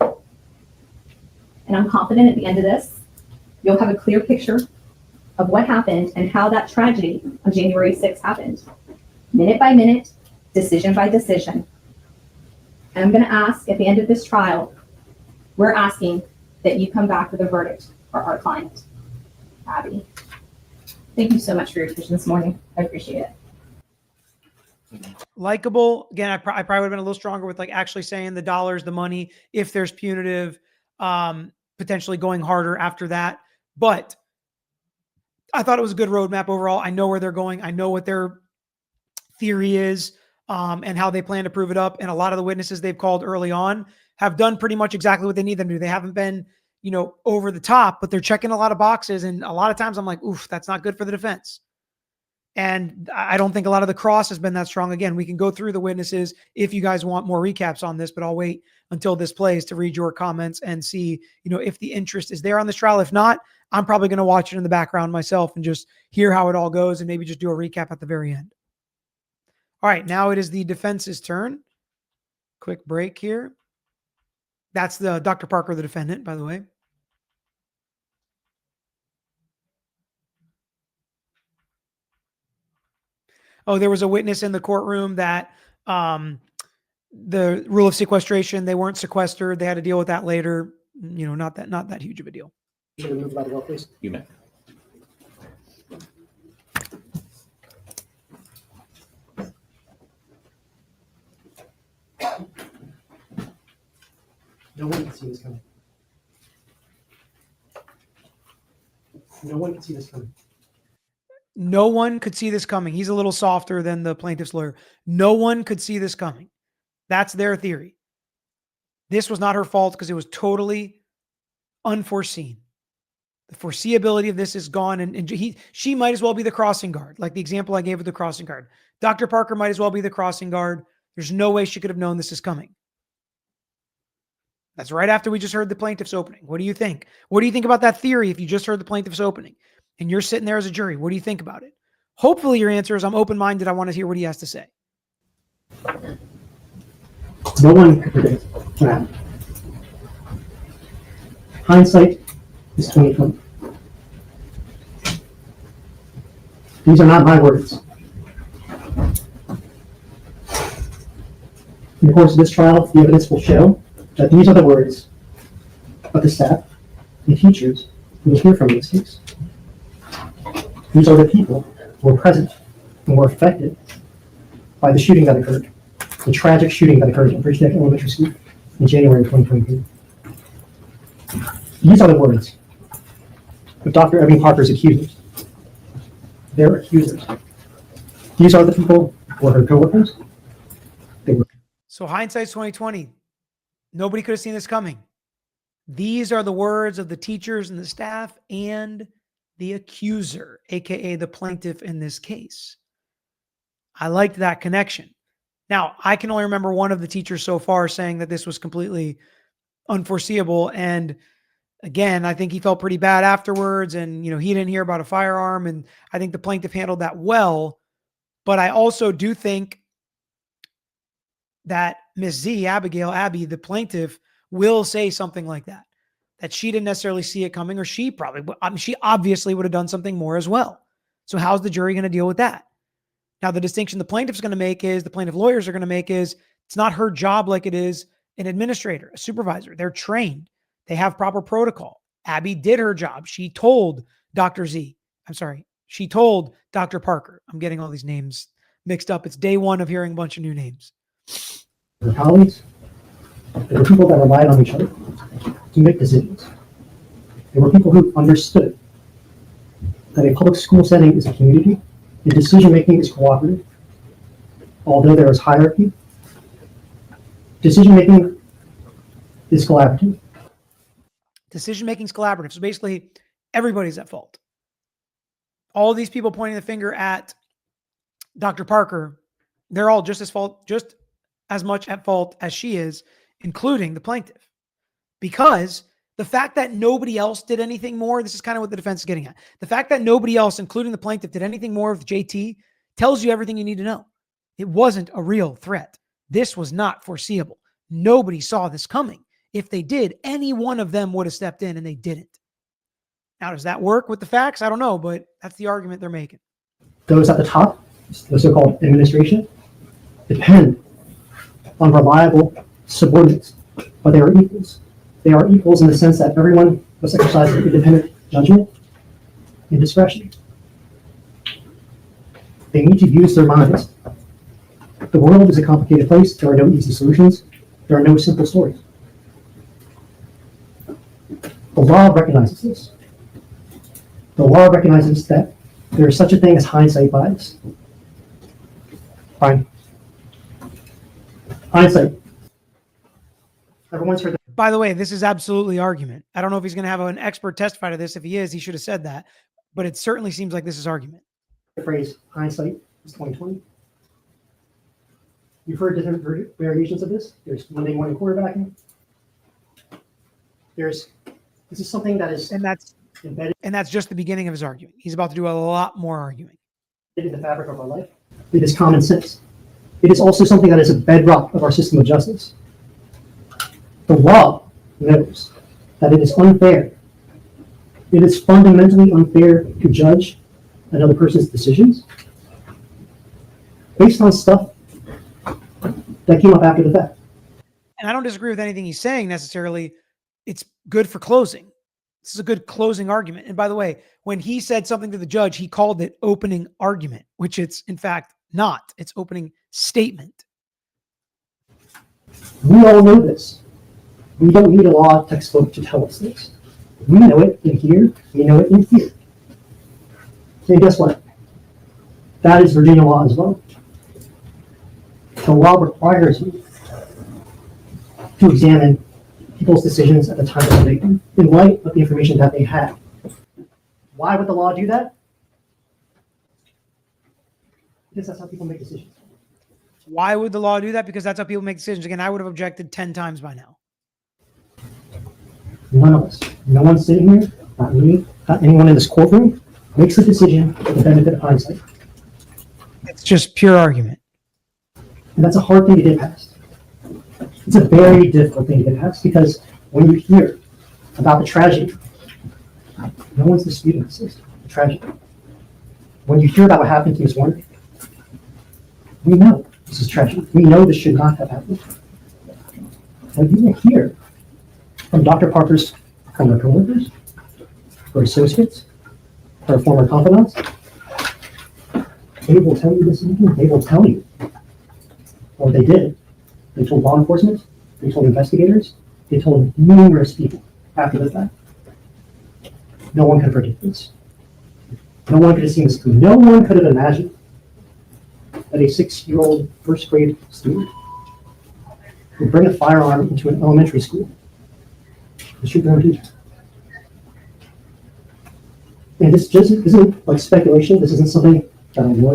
And I'm confident at the end of this, you'll have a clear picture of what happened and how that tragedy on January 6th happened, minute by minute, decision by decision. And I'm going to ask at the end of this trial, we're asking that you come back with a verdict for our client, Abby. Thank you so much for your attention this morning. I appreciate it. Likable. Again, I probably would have been a little stronger with like actually saying the dollars, the money, if there's punitive, potentially going harder after that. But I thought it was a good roadmap overall. I know where they're going. I know what their theory is, and how they plan to prove it up. And a lot of the witnesses they've called early on have done pretty much exactly what they need them to do. They haven't been, over the top, but they're checking a lot of boxes. And a lot of times I'm like, oof, that's not good for the defense. And I don't think a lot of the cross has been that strong. Again, we can go through the witnesses if you guys want more recaps on this, but I'll wait until this plays to read your comments and see, if the interest is there on this trial. If not, I'm probably going to watch it in the background myself and just hear how it all goes and maybe just do a recap at the very end. All right, now it is the defense's turn. Quick break here. That's the Dr. Parker, the defendant, by the way. Oh, there was a witness in the courtroom that the rule of sequestration, they weren't sequestered. They had to deal with that later. Not that huge of a deal. Should we move by the roll, please? You may. No one can see this coming. No one can see this coming. No one could see this coming. He's a little softer than the plaintiff's lawyer. No one could see this coming. That's their theory. This was not her fault because it was totally unforeseen. The foreseeability of this is gone. And she might as well be the crossing guard, like the example I gave with the crossing guard. Dr. Parker might as well be the crossing guard. There's no way she could have known this is coming. That's right after we just heard the plaintiff's opening. What do you think? What do you think about that theory if you just heard the plaintiff's opening and you're sitting there as a jury? What do you think about it? Hopefully your answer is I'm open-minded. I want to hear what he has to say. No one could predict what happened. Hindsight is 20/20. These are not my words. In the course of this trial, the evidence will show that these are the words of the staff and teachers who will hear from in this case. These are the people who were present and were affected by the shooting that occurred, the tragic shooting that occurred at Bridgeneck Elementary School in January of 2023. These are the words of Dr. Ebony Parker's accusers. Their accusers. These are the people who were her coworkers. So hindsight's 20/20. Nobody could have seen this coming. These are the words of the teachers and the staff and the accuser, aka the plaintiff in this case. I liked that connection. Now, I can only remember one of the teachers so far saying that this was completely unforeseeable. And again, I think he felt pretty bad afterwards. And, he didn't hear about a firearm. And I think the plaintiff handled that well. But I also do think that Miss Z, Abby, the plaintiff, will say something like that she didn't necessarily see it coming, or she obviously would have done something more as well. So how's the jury going to deal with that? Now, the distinction the plaintiff's going to make is, the plaintiff lawyers are going to make is, it's not her job like it is an administrator, a supervisor. They're trained. They have proper protocol. Abby did her job. She told she told Dr. Parker. I'm getting all these names mixed up. It's day one of hearing a bunch of new names. Their colleagues, they were people that relied on each other to make decisions. They were people who understood that a public school setting is a community, and decision-making is cooperative. Although there is hierarchy, decision-making is collaborative. Decision-making is collaborative. So basically, everybody's at fault. All these people pointing the finger at Dr. Parker, they're all just as as much at fault as she is, including the plaintiff. Because the fact that nobody else did anything more, this is kind of what the defense is getting at. The fact that nobody else, including the plaintiff, did anything more with JT tells you everything you need to know. It wasn't a real threat. This was not foreseeable. Nobody saw this coming. If they did, any one of them would have stepped in, and they didn't. Now, does that work with the facts? I don't know, but that's the argument they're making. Those at the top, the so-called administration, depend on reliable subordinates, but they are equals. They are equals in the sense that everyone must exercise independent judgment and discretion. They need to use their minds. The world is a complicated place. There are no easy solutions. There are no simple stories. The law recognizes this. The law recognizes that there is such a thing as hindsight bias. Fine. Hindsight. Everyone's heard By the way, this is absolutely argument. I don't know if he's going to have an expert testify to this. If he is, he should have said that. But it certainly seems like this is argument. the phrase hindsight is 2020. You've heard different variations of this. There's Monday morning quarterbacking. This is something that is embedded And that's just the beginning of his argument. He's about to do a lot more arguing. in the fabric of our life. It is common sense. It is also something that is a bedrock of our system of justice. The law knows that it is unfair. It is fundamentally unfair to judge another person's decisions based on stuff that came up after the fact. And I don't disagree with anything he's saying necessarily. It's good for closing. This is a good closing argument. And by the way, when he said something to the judge, he called it opening argument, which it's in fact not. It's opening statement. We all know this. We don't need a law textbook to tell us this. We know it in here. We know it in here. And guess what? That is Virginia law as well. The law requires you to examine people's decisions at the time that they make them in light of the information that they had. Why would the law do that? Because that's how people make decisions. Why would the law do that? Because that's how people make decisions. Again, I would have objected 10 times by now. None of us, no one sitting here, not me, not anyone in this courtroom, makes a decision for the benefit of hindsight. It's just pure argument. And that's a hard thing to get past. It's a very difficult thing to get past because when you hear about the tragedy, no one's disputing this is the tragedy. When you hear about what happened to Ms. Warner, we know this is tragic. We know this should not have happened. When you hear from Dr. Parker's former coworkers, her associates, her former confidants, they will tell you this. They will tell you, or they did. They told law enforcement. They told investigators. They told numerous people after the fact. No one could predict this. No one could have seen this coming. No one could have imagined that a 6-year-old first grade student would bring a firearm into an elementary school and shoot their own teacher. And this just isn't like speculation. This isn't something that I know.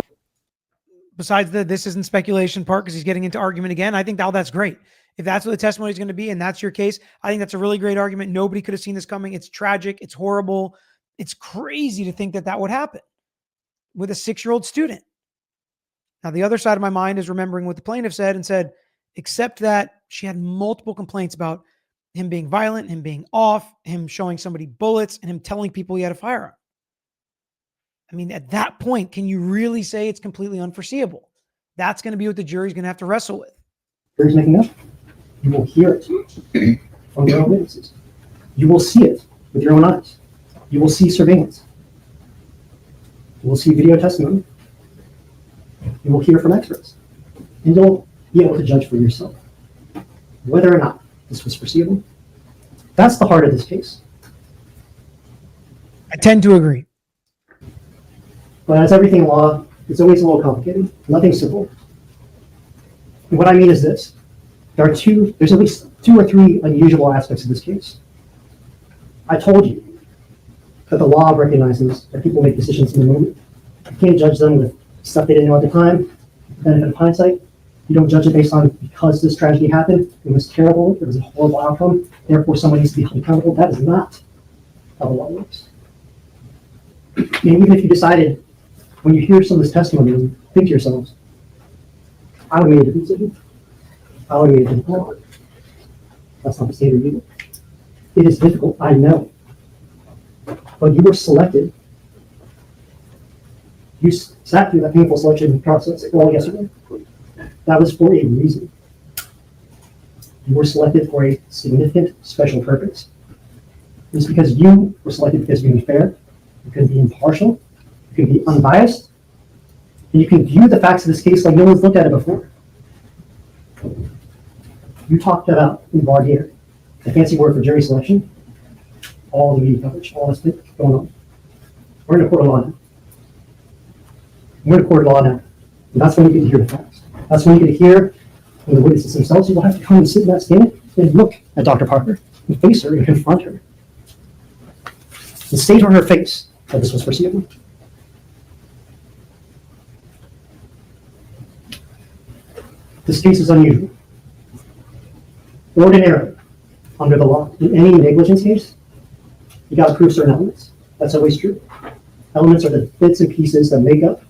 Besides the this isn't speculation part, because he's getting into argument again, I think that's great. If that's what the testimony is going to be and that's your case, I think that's a really great argument. Nobody could have seen this coming. It's tragic. It's horrible. It's crazy to think that that would happen with a 6-year-old student. Now, the other side of my mind is remembering what the plaintiff said and said, except that she had multiple complaints about him being violent, him being off, him showing somebody bullets, and him telling people he had a firearm. I mean, at that point, can you really say it's completely unforeseeable? That's going to be what the jury's going to have to wrestle with. Jury's making up. You will hear it from your own witnesses. You will see it with your own eyes. You will see surveillance. You will see video testimony. You will hear from experts. And you'll be able to judge for yourself whether or not this was foreseeable. That's the heart of this case. I tend to agree. But as everything in law, it's always a little complicated. Nothing's simple. And what I mean is this. There's at least 2 or 3 unusual aspects of this case. I told you that the law recognizes that people make decisions in the moment. You can't judge them with stuff they didn't know at the time, benefit of hindsight. You don't judge it based on because this tragedy happened, it was terrible, it was a horrible outcome, therefore someone needs to be held accountable. That is not how the law works. And even if you decided, when you hear some of this testimony, you think to yourselves, I would have made a different decision. I would have made a different call. That's not the standard either. It is difficult, I know. But you were selected. You sat through that painful selection process all yesterday. That was for a reason. You were selected for a significant special purpose. It's because you were selected because you can be fair, you can be impartial, you can be unbiased, and you can view the facts of this case like no one's looked at it before. You talked about in voir dire, the fancy word for jury selection, all the media coverage, all this thing going on. We're in a court of law now. We're in a court of law now. And that's when you get to hear the facts. That's when you get to hear from the witnesses themselves. You will have to come and sit in that stand and look at Dr. Parker and face her and confront her. And state on her face that this was foreseeable. This case is unusual. Ordinarily, under the law, in any negligence case, you got to prove certain elements. That's always true. Elements are the bits and pieces that make up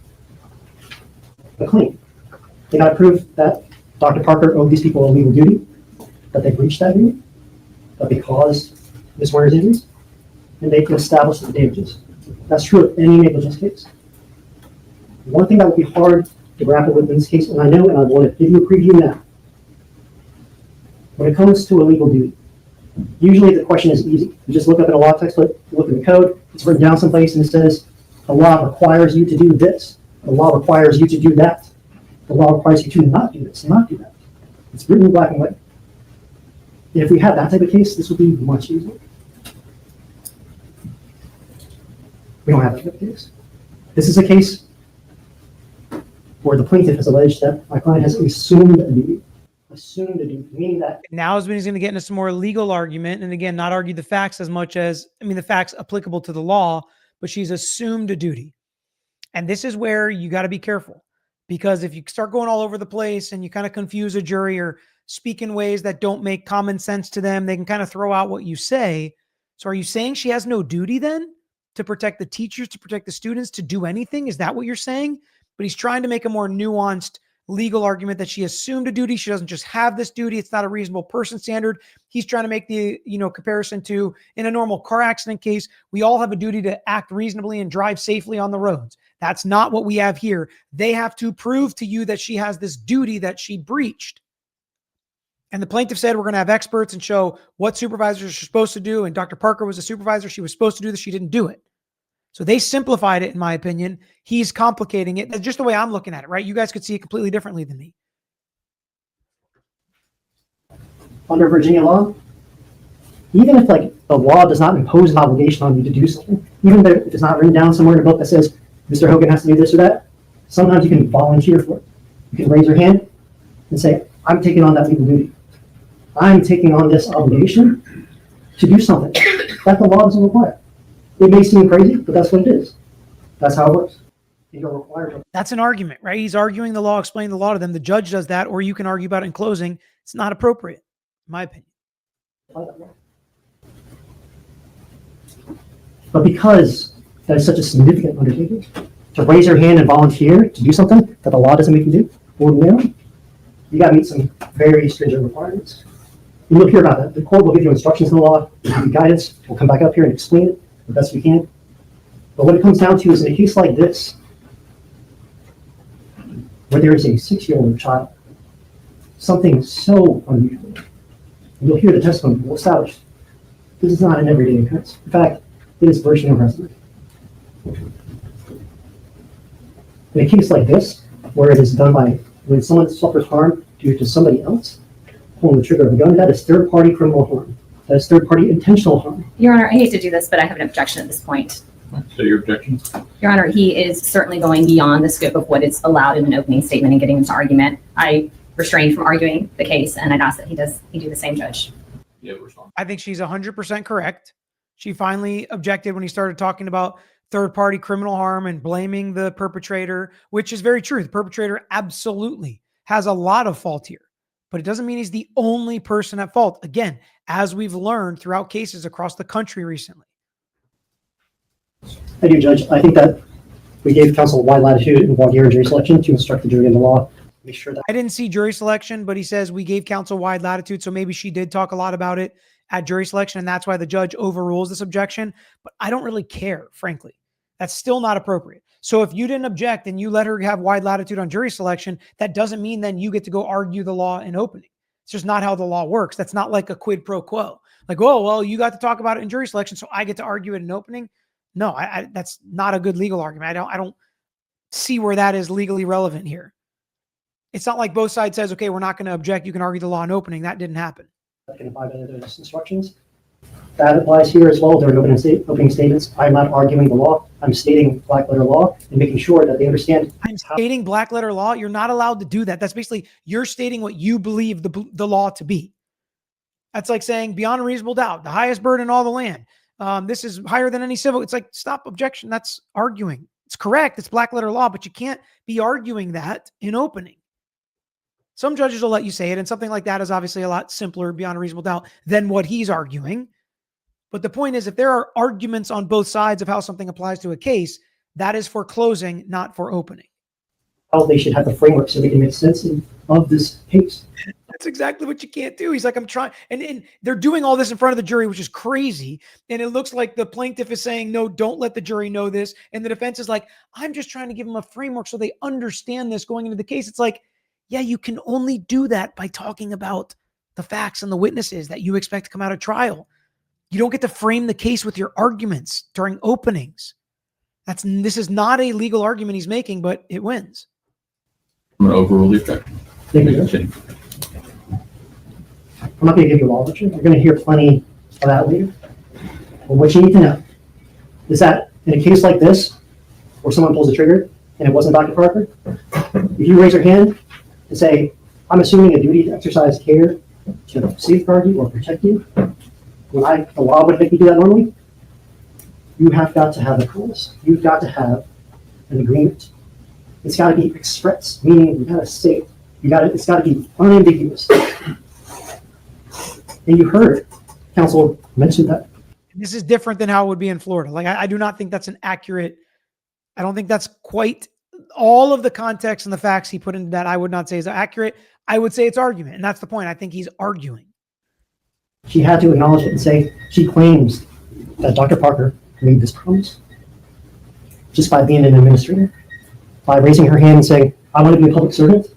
a claim. They got to prove that Dr. Parker owed these people a legal duty, that they breached that duty, that they caused Ms. Zwerner's injuries, and they can establish the damages. That's true of any negligence case. One thing that would be hard to grapple with in this case, and I know, and I want to give you a preview now. When it comes to a legal duty, usually the question is easy. You just look up in a law textbook, look in the code, it's written down someplace, and it says, the law requires you to do this. The law requires you to do that. The law requires you to not do this, not do that. It's written in black and white. And if we had that type of case, this would be much easier. We don't have that type of case. This is a case where the plaintiff has alleged that my client has assumed a duty. Assumed a duty, meaning that Now is when he's going to get into some more legal argument, and again, not argue the facts as much as, the facts applicable to the law, but she's assumed a duty. And this is where you got to be careful, because if you start going all over the place and you kind of confuse a jury or speak in ways that don't make common sense to them, they can kind of throw out what you say. So are you saying she has no duty then to protect the teachers, to protect the students, to do anything? Is that what you're saying? But he's trying to make a more nuanced legal argument that she assumed a duty. She doesn't just have this duty. It's not a reasonable person standard. He's trying to make the, comparison to in a normal car accident case, we all have a duty to act reasonably and drive safely on the roads. That's not what we have here. They have to prove to you that she has this duty that she breached. And the plaintiff said, we're going to have experts and show what supervisors are supposed to do. And Dr. Parker was a supervisor. She was supposed to do this. She didn't do it. So they simplified it, in my opinion. He's complicating it. That's just the way I'm looking at it, right? You guys could see it completely differently than me. under Virginia law, even if the law does not impose an obligation on you to do something, even if it's not written down somewhere in a book that says Mr. Hogan has to do this or that, sometimes you can volunteer for it. You can raise your hand and say, I'm taking on that legal duty. I'm taking on this obligation to do something that the law doesn't require. It may seem crazy, but that's what it is. That's how it works. You're required to. That's an argument, right? He's arguing the law, explaining the law to them. The judge does that, or you can argue about it in closing. It's not appropriate, in my opinion. But because that is such a significant undertaking, to raise your hand and volunteer to do something that the law doesn't make you do, ordinarily, you got to meet some very stringent requirements. And you'll hear about that. The court will give you instructions in the law, will give you guidance. We'll come back up here and explain it the best we can. But what it comes down to is in a case like this, where there is a 6-year-old child, something so unusual, and you'll hear the testimony will establish this is not an everyday occurrence. In fact, it is virtually unprecedented. In a case like this, where it is done when someone suffers harm due to somebody else pulling the trigger of a gun, that is third-party criminal harm. That is third-party intentional harm. Your Honor, I hate to do this, but I have an objection at this point. So your objection? Your Honor, he is certainly going beyond the scope of what is allowed in an opening statement and getting into argument. I restrained from arguing the case, and I'd ask that he do the same, Judge. Yeah, respond. I think she's 100% correct. She finally objected when he started talking about third-party criminal harm and blaming the perpetrator, which is very true. The perpetrator absolutely has a lot of fault here, but it doesn't mean he's the only person at fault. Again, as we've learned throughout cases across the country recently. I do, Judge. I think that we gave counsel wide latitude in voir dire and jury selection to instruct the jury in the law. Make sure that I didn't see jury selection, but he says we gave counsel wide latitude. So maybe she did talk a lot about it at jury selection, and that's why the judge overrules this objection. But I don't really care, frankly. That's still not appropriate. So if you didn't object and you let her have wide latitude on jury selection, that doesn't mean then you get to go argue the law in opening. It's just not how the law works. That's not like a quid pro quo. Like, oh, well, you got to talk about it in jury selection, so I get to argue it in opening. No, that's not a good legal argument. I don't see where that is legally relevant here. It's not like both sides says, okay, we're not going to object. You can argue the law in opening. That didn't happen. can abide by those instructions. That applies here as well during opening statements. I'm not arguing the law. I'm stating black letter law and making sure that they understand. I'm stating black letter law. You're not allowed to do that. That's basically you're stating what you believe the law to be. That's like saying beyond a reasonable doubt, the highest bird in all the land. This is higher than any civil. It's like, stop, objection. That's arguing. It's correct. It's black letter law, but you can't be arguing that in opening. Some judges will let you say it, and something like that is obviously a lot simpler beyond a reasonable doubt than what he's arguing. But the point is, if there are arguments on both sides of how something applies to a case, that is for closing, not for opening. How they should have the framework so they can make sense of this case. That's exactly what you can't do. He's like, I'm trying. And they're doing all this in front of the jury, which is crazy. And it looks like the plaintiff is saying, no, don't let the jury know this. And the defense is like, I'm just trying to give them a framework so they understand this going into the case. It's like, yeah, you can only do that by talking about the facts and the witnesses that you expect to come out of trial. You don't get to frame the case with your arguments during openings. This is not a legal argument he's making, but it wins. I'm going to overrule the objection. Thank you, Judge. I'm not going to give you a law lecture. You're going to hear plenty of that later. But what you need to know is that in a case like this, where someone pulls the trigger and it wasn't Dr. Parker, if you raise your hand and say, I'm assuming a duty to exercise care to safeguard you or protect you, when the law would make you do that normally, you have got to have a promise. You've got to have an agreement. It's got to be express, meaning you got to say it. It's got to be unambiguous. And you heard counsel mention that. This is different than how it would be in Florida. Like, I do not think that's an accurate, I don't think that's quite all of the context and the facts he put into that. I would not say is accurate. I would say it's argument. And that's the point. I think he's arguing. She had to acknowledge it and say she claims that Dr. Parker made this promise just by being an administrator, by raising her hand and saying, I want to be a public servant.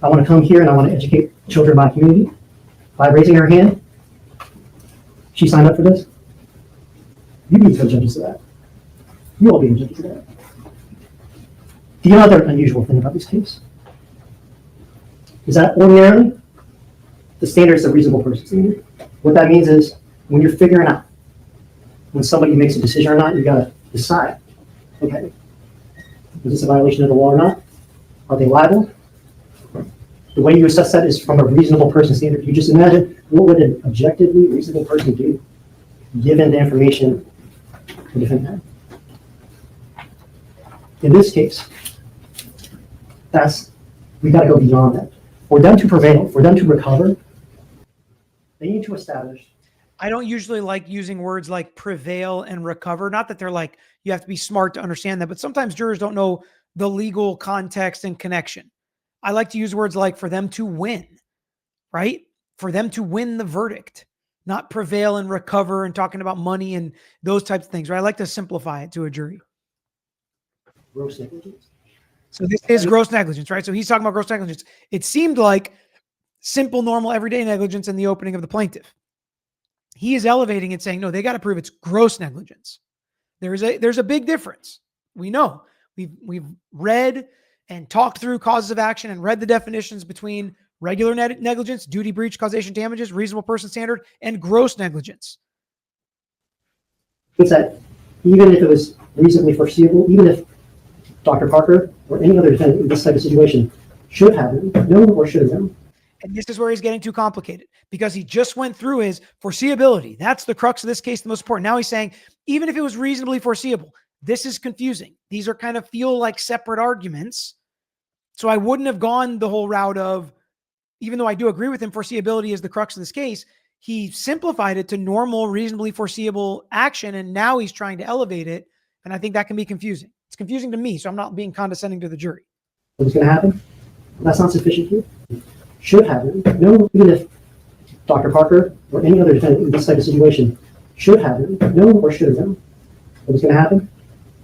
I want to come here and I want to educate children in my community. By raising her hand, she signed up for this. You be the judges of that. You all be the judges of that. The other unusual thing about this case is that ordinarily the standard is a reasonable person standard. What that means is when you're figuring out when somebody makes a decision or not, you got to decide, okay, is this a violation of the law or not? Are they liable? The way you assess that is from a reasonable person standard. You just imagine what would an objectively reasonable person do given the information the defendant had. In this case, we got to go beyond that. For them to prevail, for them to recover, they need to establish. I don't usually like using words like prevail and recover. Not that they're like, you have to be smart to understand that, but sometimes jurors don't know the legal context and connection. I like to use words like for them to win, right? For them to win the verdict, not prevail and recover and talking about money and those types of things, right? I like to simplify it to a jury. Gross negligence. So this is gross negligence, right? So he's talking about gross negligence. It seemed like simple, normal, everyday negligence in the opening of the plaintiff. He is elevating it, saying, no, they got to prove it's gross negligence. There's a big difference. We know. We've read and talked through causes of action and read the definitions between regular negligence, duty breach, causation damages, reasonable person standard, and gross negligence. It's that even if it was reasonably foreseeable, even if Dr. Parker or any other defendant in this type of situation should have known or should have known. And this is where he's getting too complicated because he just went through his foreseeability. That's the crux of this case, the most important. Now he's saying, even if it was reasonably foreseeable, this is confusing. These are kind of feel like separate arguments. So I wouldn't have gone the whole route of, even though I do agree with him, foreseeability is the crux of this case. He simplified it to normal, reasonably foreseeable action, and now he's trying to elevate it. And I think that can be confusing. It's confusing to me, so I'm not being condescending to the jury. What's going to happen? That's not sufficient here. Should have. No, even if Dr. Parker or any other defendant in this type of situation should have known or should have known what was going to happen,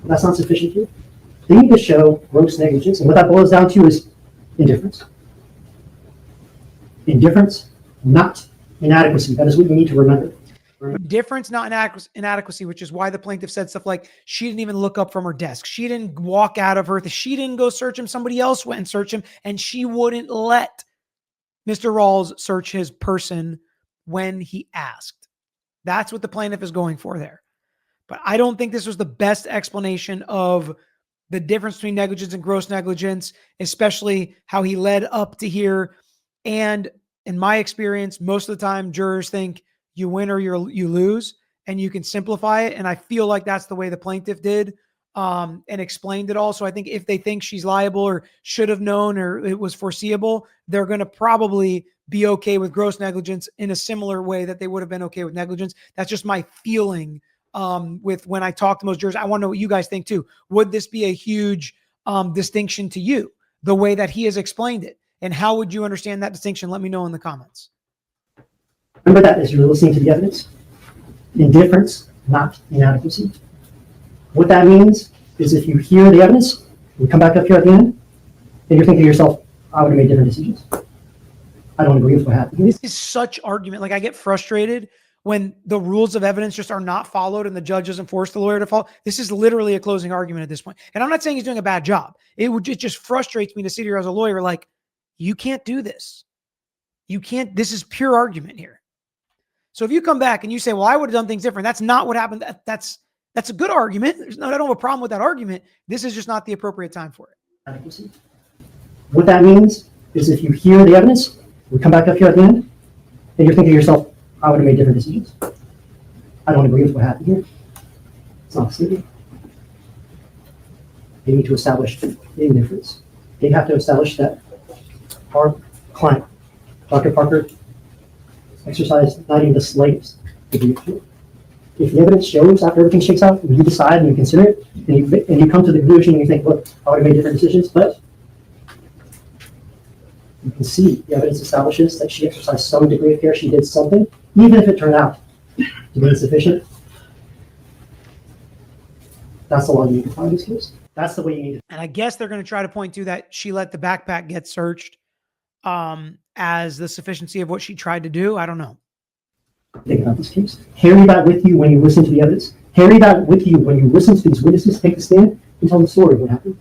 that's not sufficient here. They need to show gross negligence, and what that boils down to is indifference. Indifference, not inadequacy. That is what you need to remember. Difference, not inadequacy, which is why the plaintiff said stuff like she didn't even look up from her desk. She didn't walk out of her. She didn't go search him. Somebody else went and searched him, and she wouldn't let Mr. Rawls search his person when he asked. That's what the plaintiff is going for there. But I don't think this was the best explanation of the difference between negligence and gross negligence, especially how he led up to here. And in my experience, most of the time jurors think you win or you lose, and you can simplify it. And I feel like that's the way the plaintiff did and explained it all. So I think if they think she's liable or should have known or it was foreseeable, they're going to probably be okay with gross negligence in a similar way that they would have been okay with negligence. That's just my feeling with when I talk to most jurors. I want to know what you guys think too. Would this be a huge distinction to you, the way that he has explained it? And how would you understand that distinction? Let me know in the comments. Remember that as you're listening to the evidence. Indifference, not inadequacy. What that means is if you hear the evidence, you come back up here at the end, and you're thinking to yourself, I would have made different decisions. I don't agree with what happened. This is such argument. Like I get frustrated when the rules of evidence just are not followed and the judge doesn't force the lawyer to follow. This is literally a closing argument at this point. And I'm not saying he's doing a bad job. It just frustrates me to sit here as a lawyer like, you can't do this. You can't. This is pure argument here. So if you come back and you say, well, I would have done things different. That's not what happened. That's a good argument. I don't have a problem with that argument. This is just not the appropriate time for it. What that means is if you hear the evidence, you come back up here at the end, and you're thinking to yourself, I would have made different decisions. I don't agree with what happened here. It's not sleeping. They need to establish indifference. They have to establish that our client, Dr. Parker, exercised not even the slightest degree of guilt. If the evidence shows after everything shakes out, and you decide and you consider it, and you come to the conclusion and you think, look, I would have made different decisions, but you can see the evidence establishes that she exercised some degree of care, she did something, even if it turned out to be insufficient. That's the law you need to find this case. That's the way you need to. And I guess they're going to try to point to that she let the backpack get searched as the sufficiency of what she tried to do. I don't know. Think about this case. Carry that with you when you listen to the evidence. Carry that with you when you listen to these witnesses take the stand and tell the story of what happened.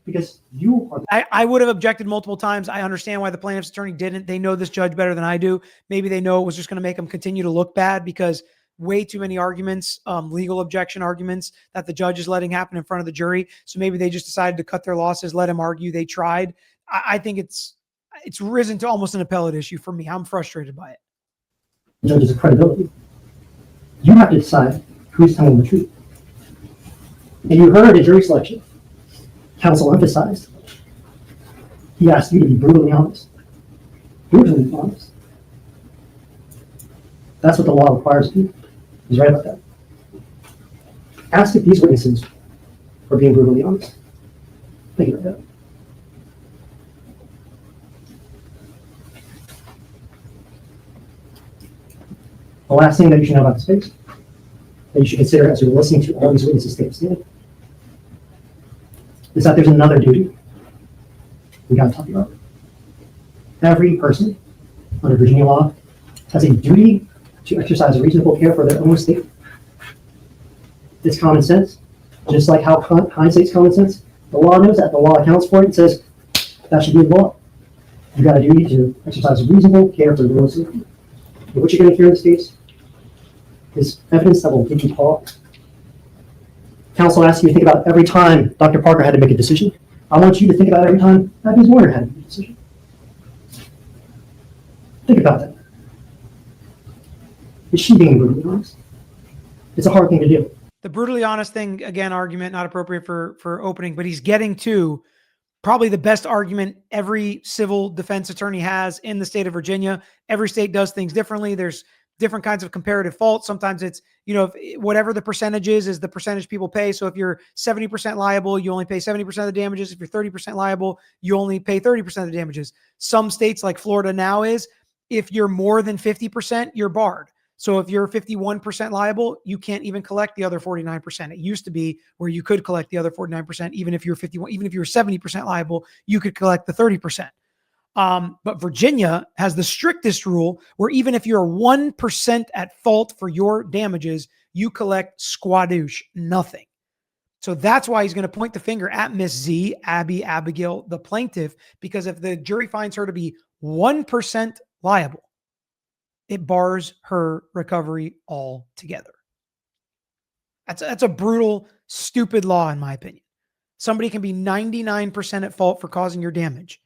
Because you are. I would have objected multiple times. I understand why the plaintiff's attorney didn't. They know this judge better than I do. Maybe they know it was just going to make them continue to look bad because way too many arguments, legal objection arguments that the judge is letting happen in front of the jury. So maybe they just decided to cut their losses, let him argue. They tried. I think it's risen to almost an appellate issue for me. I'm frustrated by it. Judges of credibility. You have to decide who's telling the truth. And you heard in jury selection, counsel emphasized, he asked you to be brutally honest. Brutally honest. That's what the law requires of you. He's right about that. Ask if these witnesses are being brutally honest. Think about that. The last thing that you should know about this case, that you should consider as you're listening to all these witnesses take a stand, is that there's another duty we got to talk about. Every person under Virginia law has a duty to exercise reasonable care for their own estate. It's common sense, just like how hindsight's common sense. The law knows that. The law accounts for it and says that should be the law. You got a duty to exercise reasonable care for your own safety. And what you're going to hear in this case is evidence that will give you pause. Counsel asks you to think about every time Dr. Parker had to make a decision. I want you to think about every time Abigail Zwerner had to make a decision. Think about that. Is she being brutally honest? It's a hard thing to do. The brutally honest thing, again, argument not appropriate for opening, but he's getting to probably the best argument every civil defense attorney has in the state of Virginia. Every state does things differently. There's different kinds of comparative fault. Sometimes it's, if, whatever the percentage is the percentage people pay. So if you're 70% liable, you only pay 70% of the damages. If you're 30% liable, you only pay 30% of the damages. Some states like Florida now if you're more than 50%, you're barred. So if you're 51% liable, you can't even collect the other 49%. It used to be where you could collect the other 49%, even if you're 51, even if you're 70% liable, you could collect the 30%. But Virginia has the strictest rule where even if you're 1% at fault for your damages, you collect squadoosh, nothing. So that's why he's going to point the finger at Miss Z, Abigail, the plaintiff, because if the jury finds her to be 1% liable, it bars her recovery altogether. That's a brutal, stupid law, in my opinion. Somebody can be 99% at fault for causing your damage.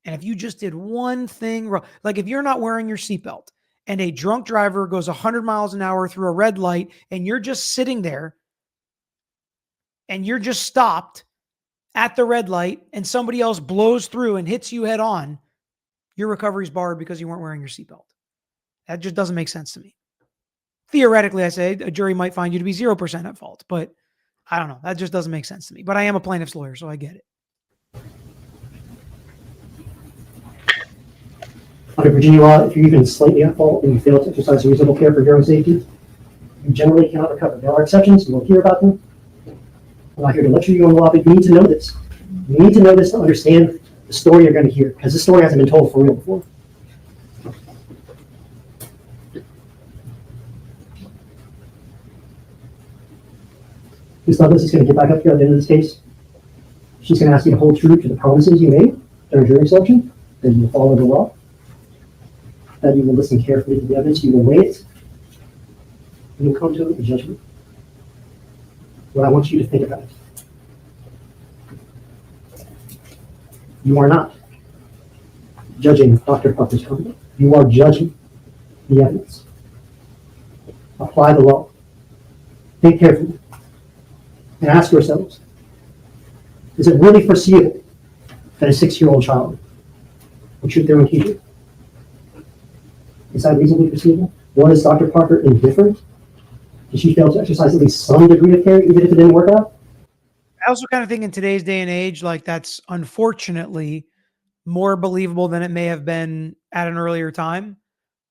And if you just did one thing wrong, like if you're not wearing your seatbelt and a drunk driver goes 100 miles an hour through a red light and you're just sitting there and you're just stopped at the red light and somebody else blows through and hits you head on, your recovery is barred because you weren't wearing your seatbelt. That just doesn't make sense to me. Theoretically, I say a jury might find you to be 0% at fault, but I don't know. That just doesn't make sense to me. But I am a plaintiff's lawyer, so I get it. Under Virginia law, if you're even slightly at fault and you fail to exercise reasonable care for your own safety, you generally cannot recover. There are exceptions. You will hear about them. I'm not here to lecture you on the law, but you need to know this. You need to know this to understand the story you're going to hear, because this story hasn't been told for real before. Ms. Douglas is going to get back up here at the end of this case. She's going to ask you to hold true to the promises you made during jury selection, that you will follow the law, that you will listen carefully to the evidence, you will weigh it, and you'll come to a judgment. What I want you to think about. You are not judging Dr. Parker's conduct. You are judging the evidence. Apply the law. Think carefully. And ask yourselves, is it really foreseeable that a 6-year-old child would shoot their own teacher? Is that reasonably foreseeable? Was Dr. Parker indifferent? Did she fail to exercise at least some degree of care, even if it didn't work out? I also kind of think in today's day and age, like that's unfortunately more believable than it may have been at an earlier time.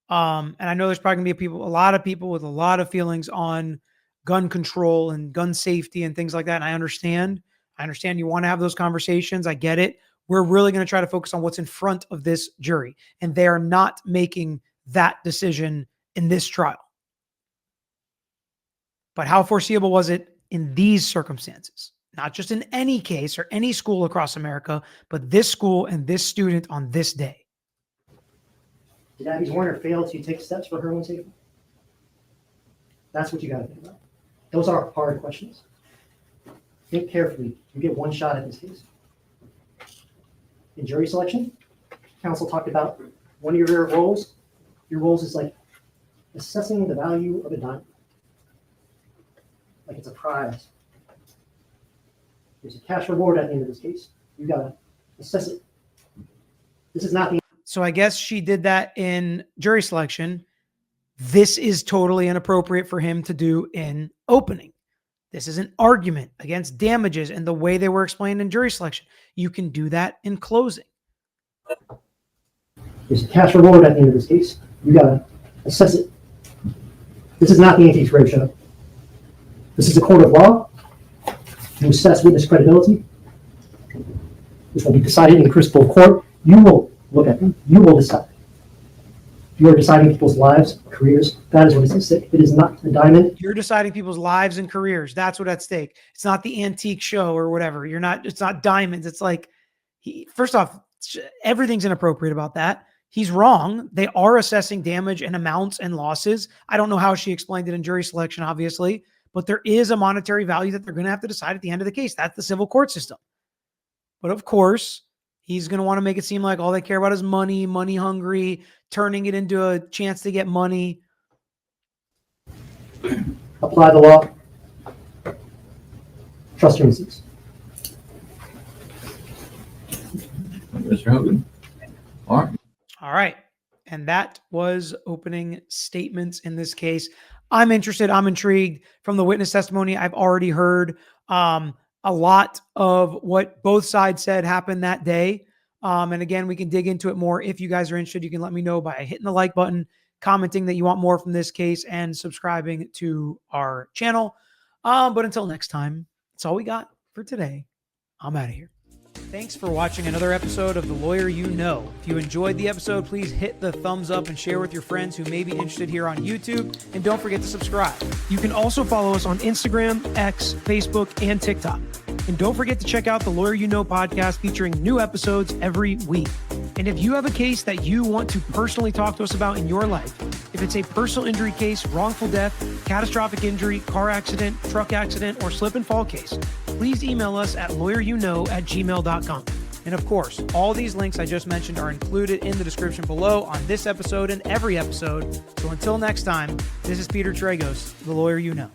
And I know there's probably gonna be a lot of people with a lot of feelings on gun control and gun safety and things like that. And I understand you want to have those conversations. I get it. We're really going to try to focus on what's in front of this jury, and they are not making that decision in this trial. But how foreseeable was it in these circumstances? Not just in any case or any school across America, but this school and this student on this day. Did Abigail Zwerner fail to take steps for her own safety? That's what you got to think about. Those are hard questions. Think carefully. You get one shot at this case. In jury selection, counsel talked about one of your roles. Your roles is like assessing the value of a diamond. Like it's a prize. There's a cash reward at the end of this case. You got to assess it. This is not the... So I guess she did that in jury selection. This is totally inappropriate for him to do in opening. This is an argument against damages and the way they were explained in jury selection. You can do that in closing. There's a cash reward at the end of this case. You got to assess it. This is not the antiques roadshow. This is a court of law. You assess witness credibility. This will be decided in crucible court. You will look at them. You will decide. You are deciding people's lives, careers. That is what is at stake. It is not a diamond. You're deciding people's lives and careers. That's what's at stake. It's not the antique show or whatever. It's not diamonds. It's like, first off, everything's inappropriate about that. He's wrong. They are assessing damage and amounts and losses. I don't know how she explained it in jury selection, obviously, but there is a monetary value that they're going to have to decide at the end of the case. That's the civil court system. But of course, he's going to want to make it seem like all they care about is money, money hungry, turning it into a chance to get money. Apply the law. Trust your instincts. Mr. Hogan. All right. All right. And that was opening statements in this case. I'm interested. I'm intrigued from the witness testimony. I've already heard a lot of what both sides said happened that day. And again, we can dig into it more. If you guys are interested, you can let me know by hitting the like button, commenting that you want more from this case, and subscribing to our channel. But until next time, that's all we got for today. I'm out of here. Thanks for watching another episode of The Lawyer You Know. If you enjoyed the episode, please hit the thumbs up and share with your friends who may be interested here on YouTube. And don't forget to subscribe. You can also follow us on Instagram, X, Facebook, and TikTok. And don't forget to check out the Lawyer You Know podcast featuring new episodes every week. And if you have a case that you want to personally talk to us about in your life, if it's a personal injury case, wrongful death, catastrophic injury, car accident, truck accident, or slip and fall case, please email us at lawyeryouknow@gmail.com. And of course, all these links I just mentioned are included in the description below on this episode and every episode. So until next time, this is Peter Tragos, The Lawyer You Know.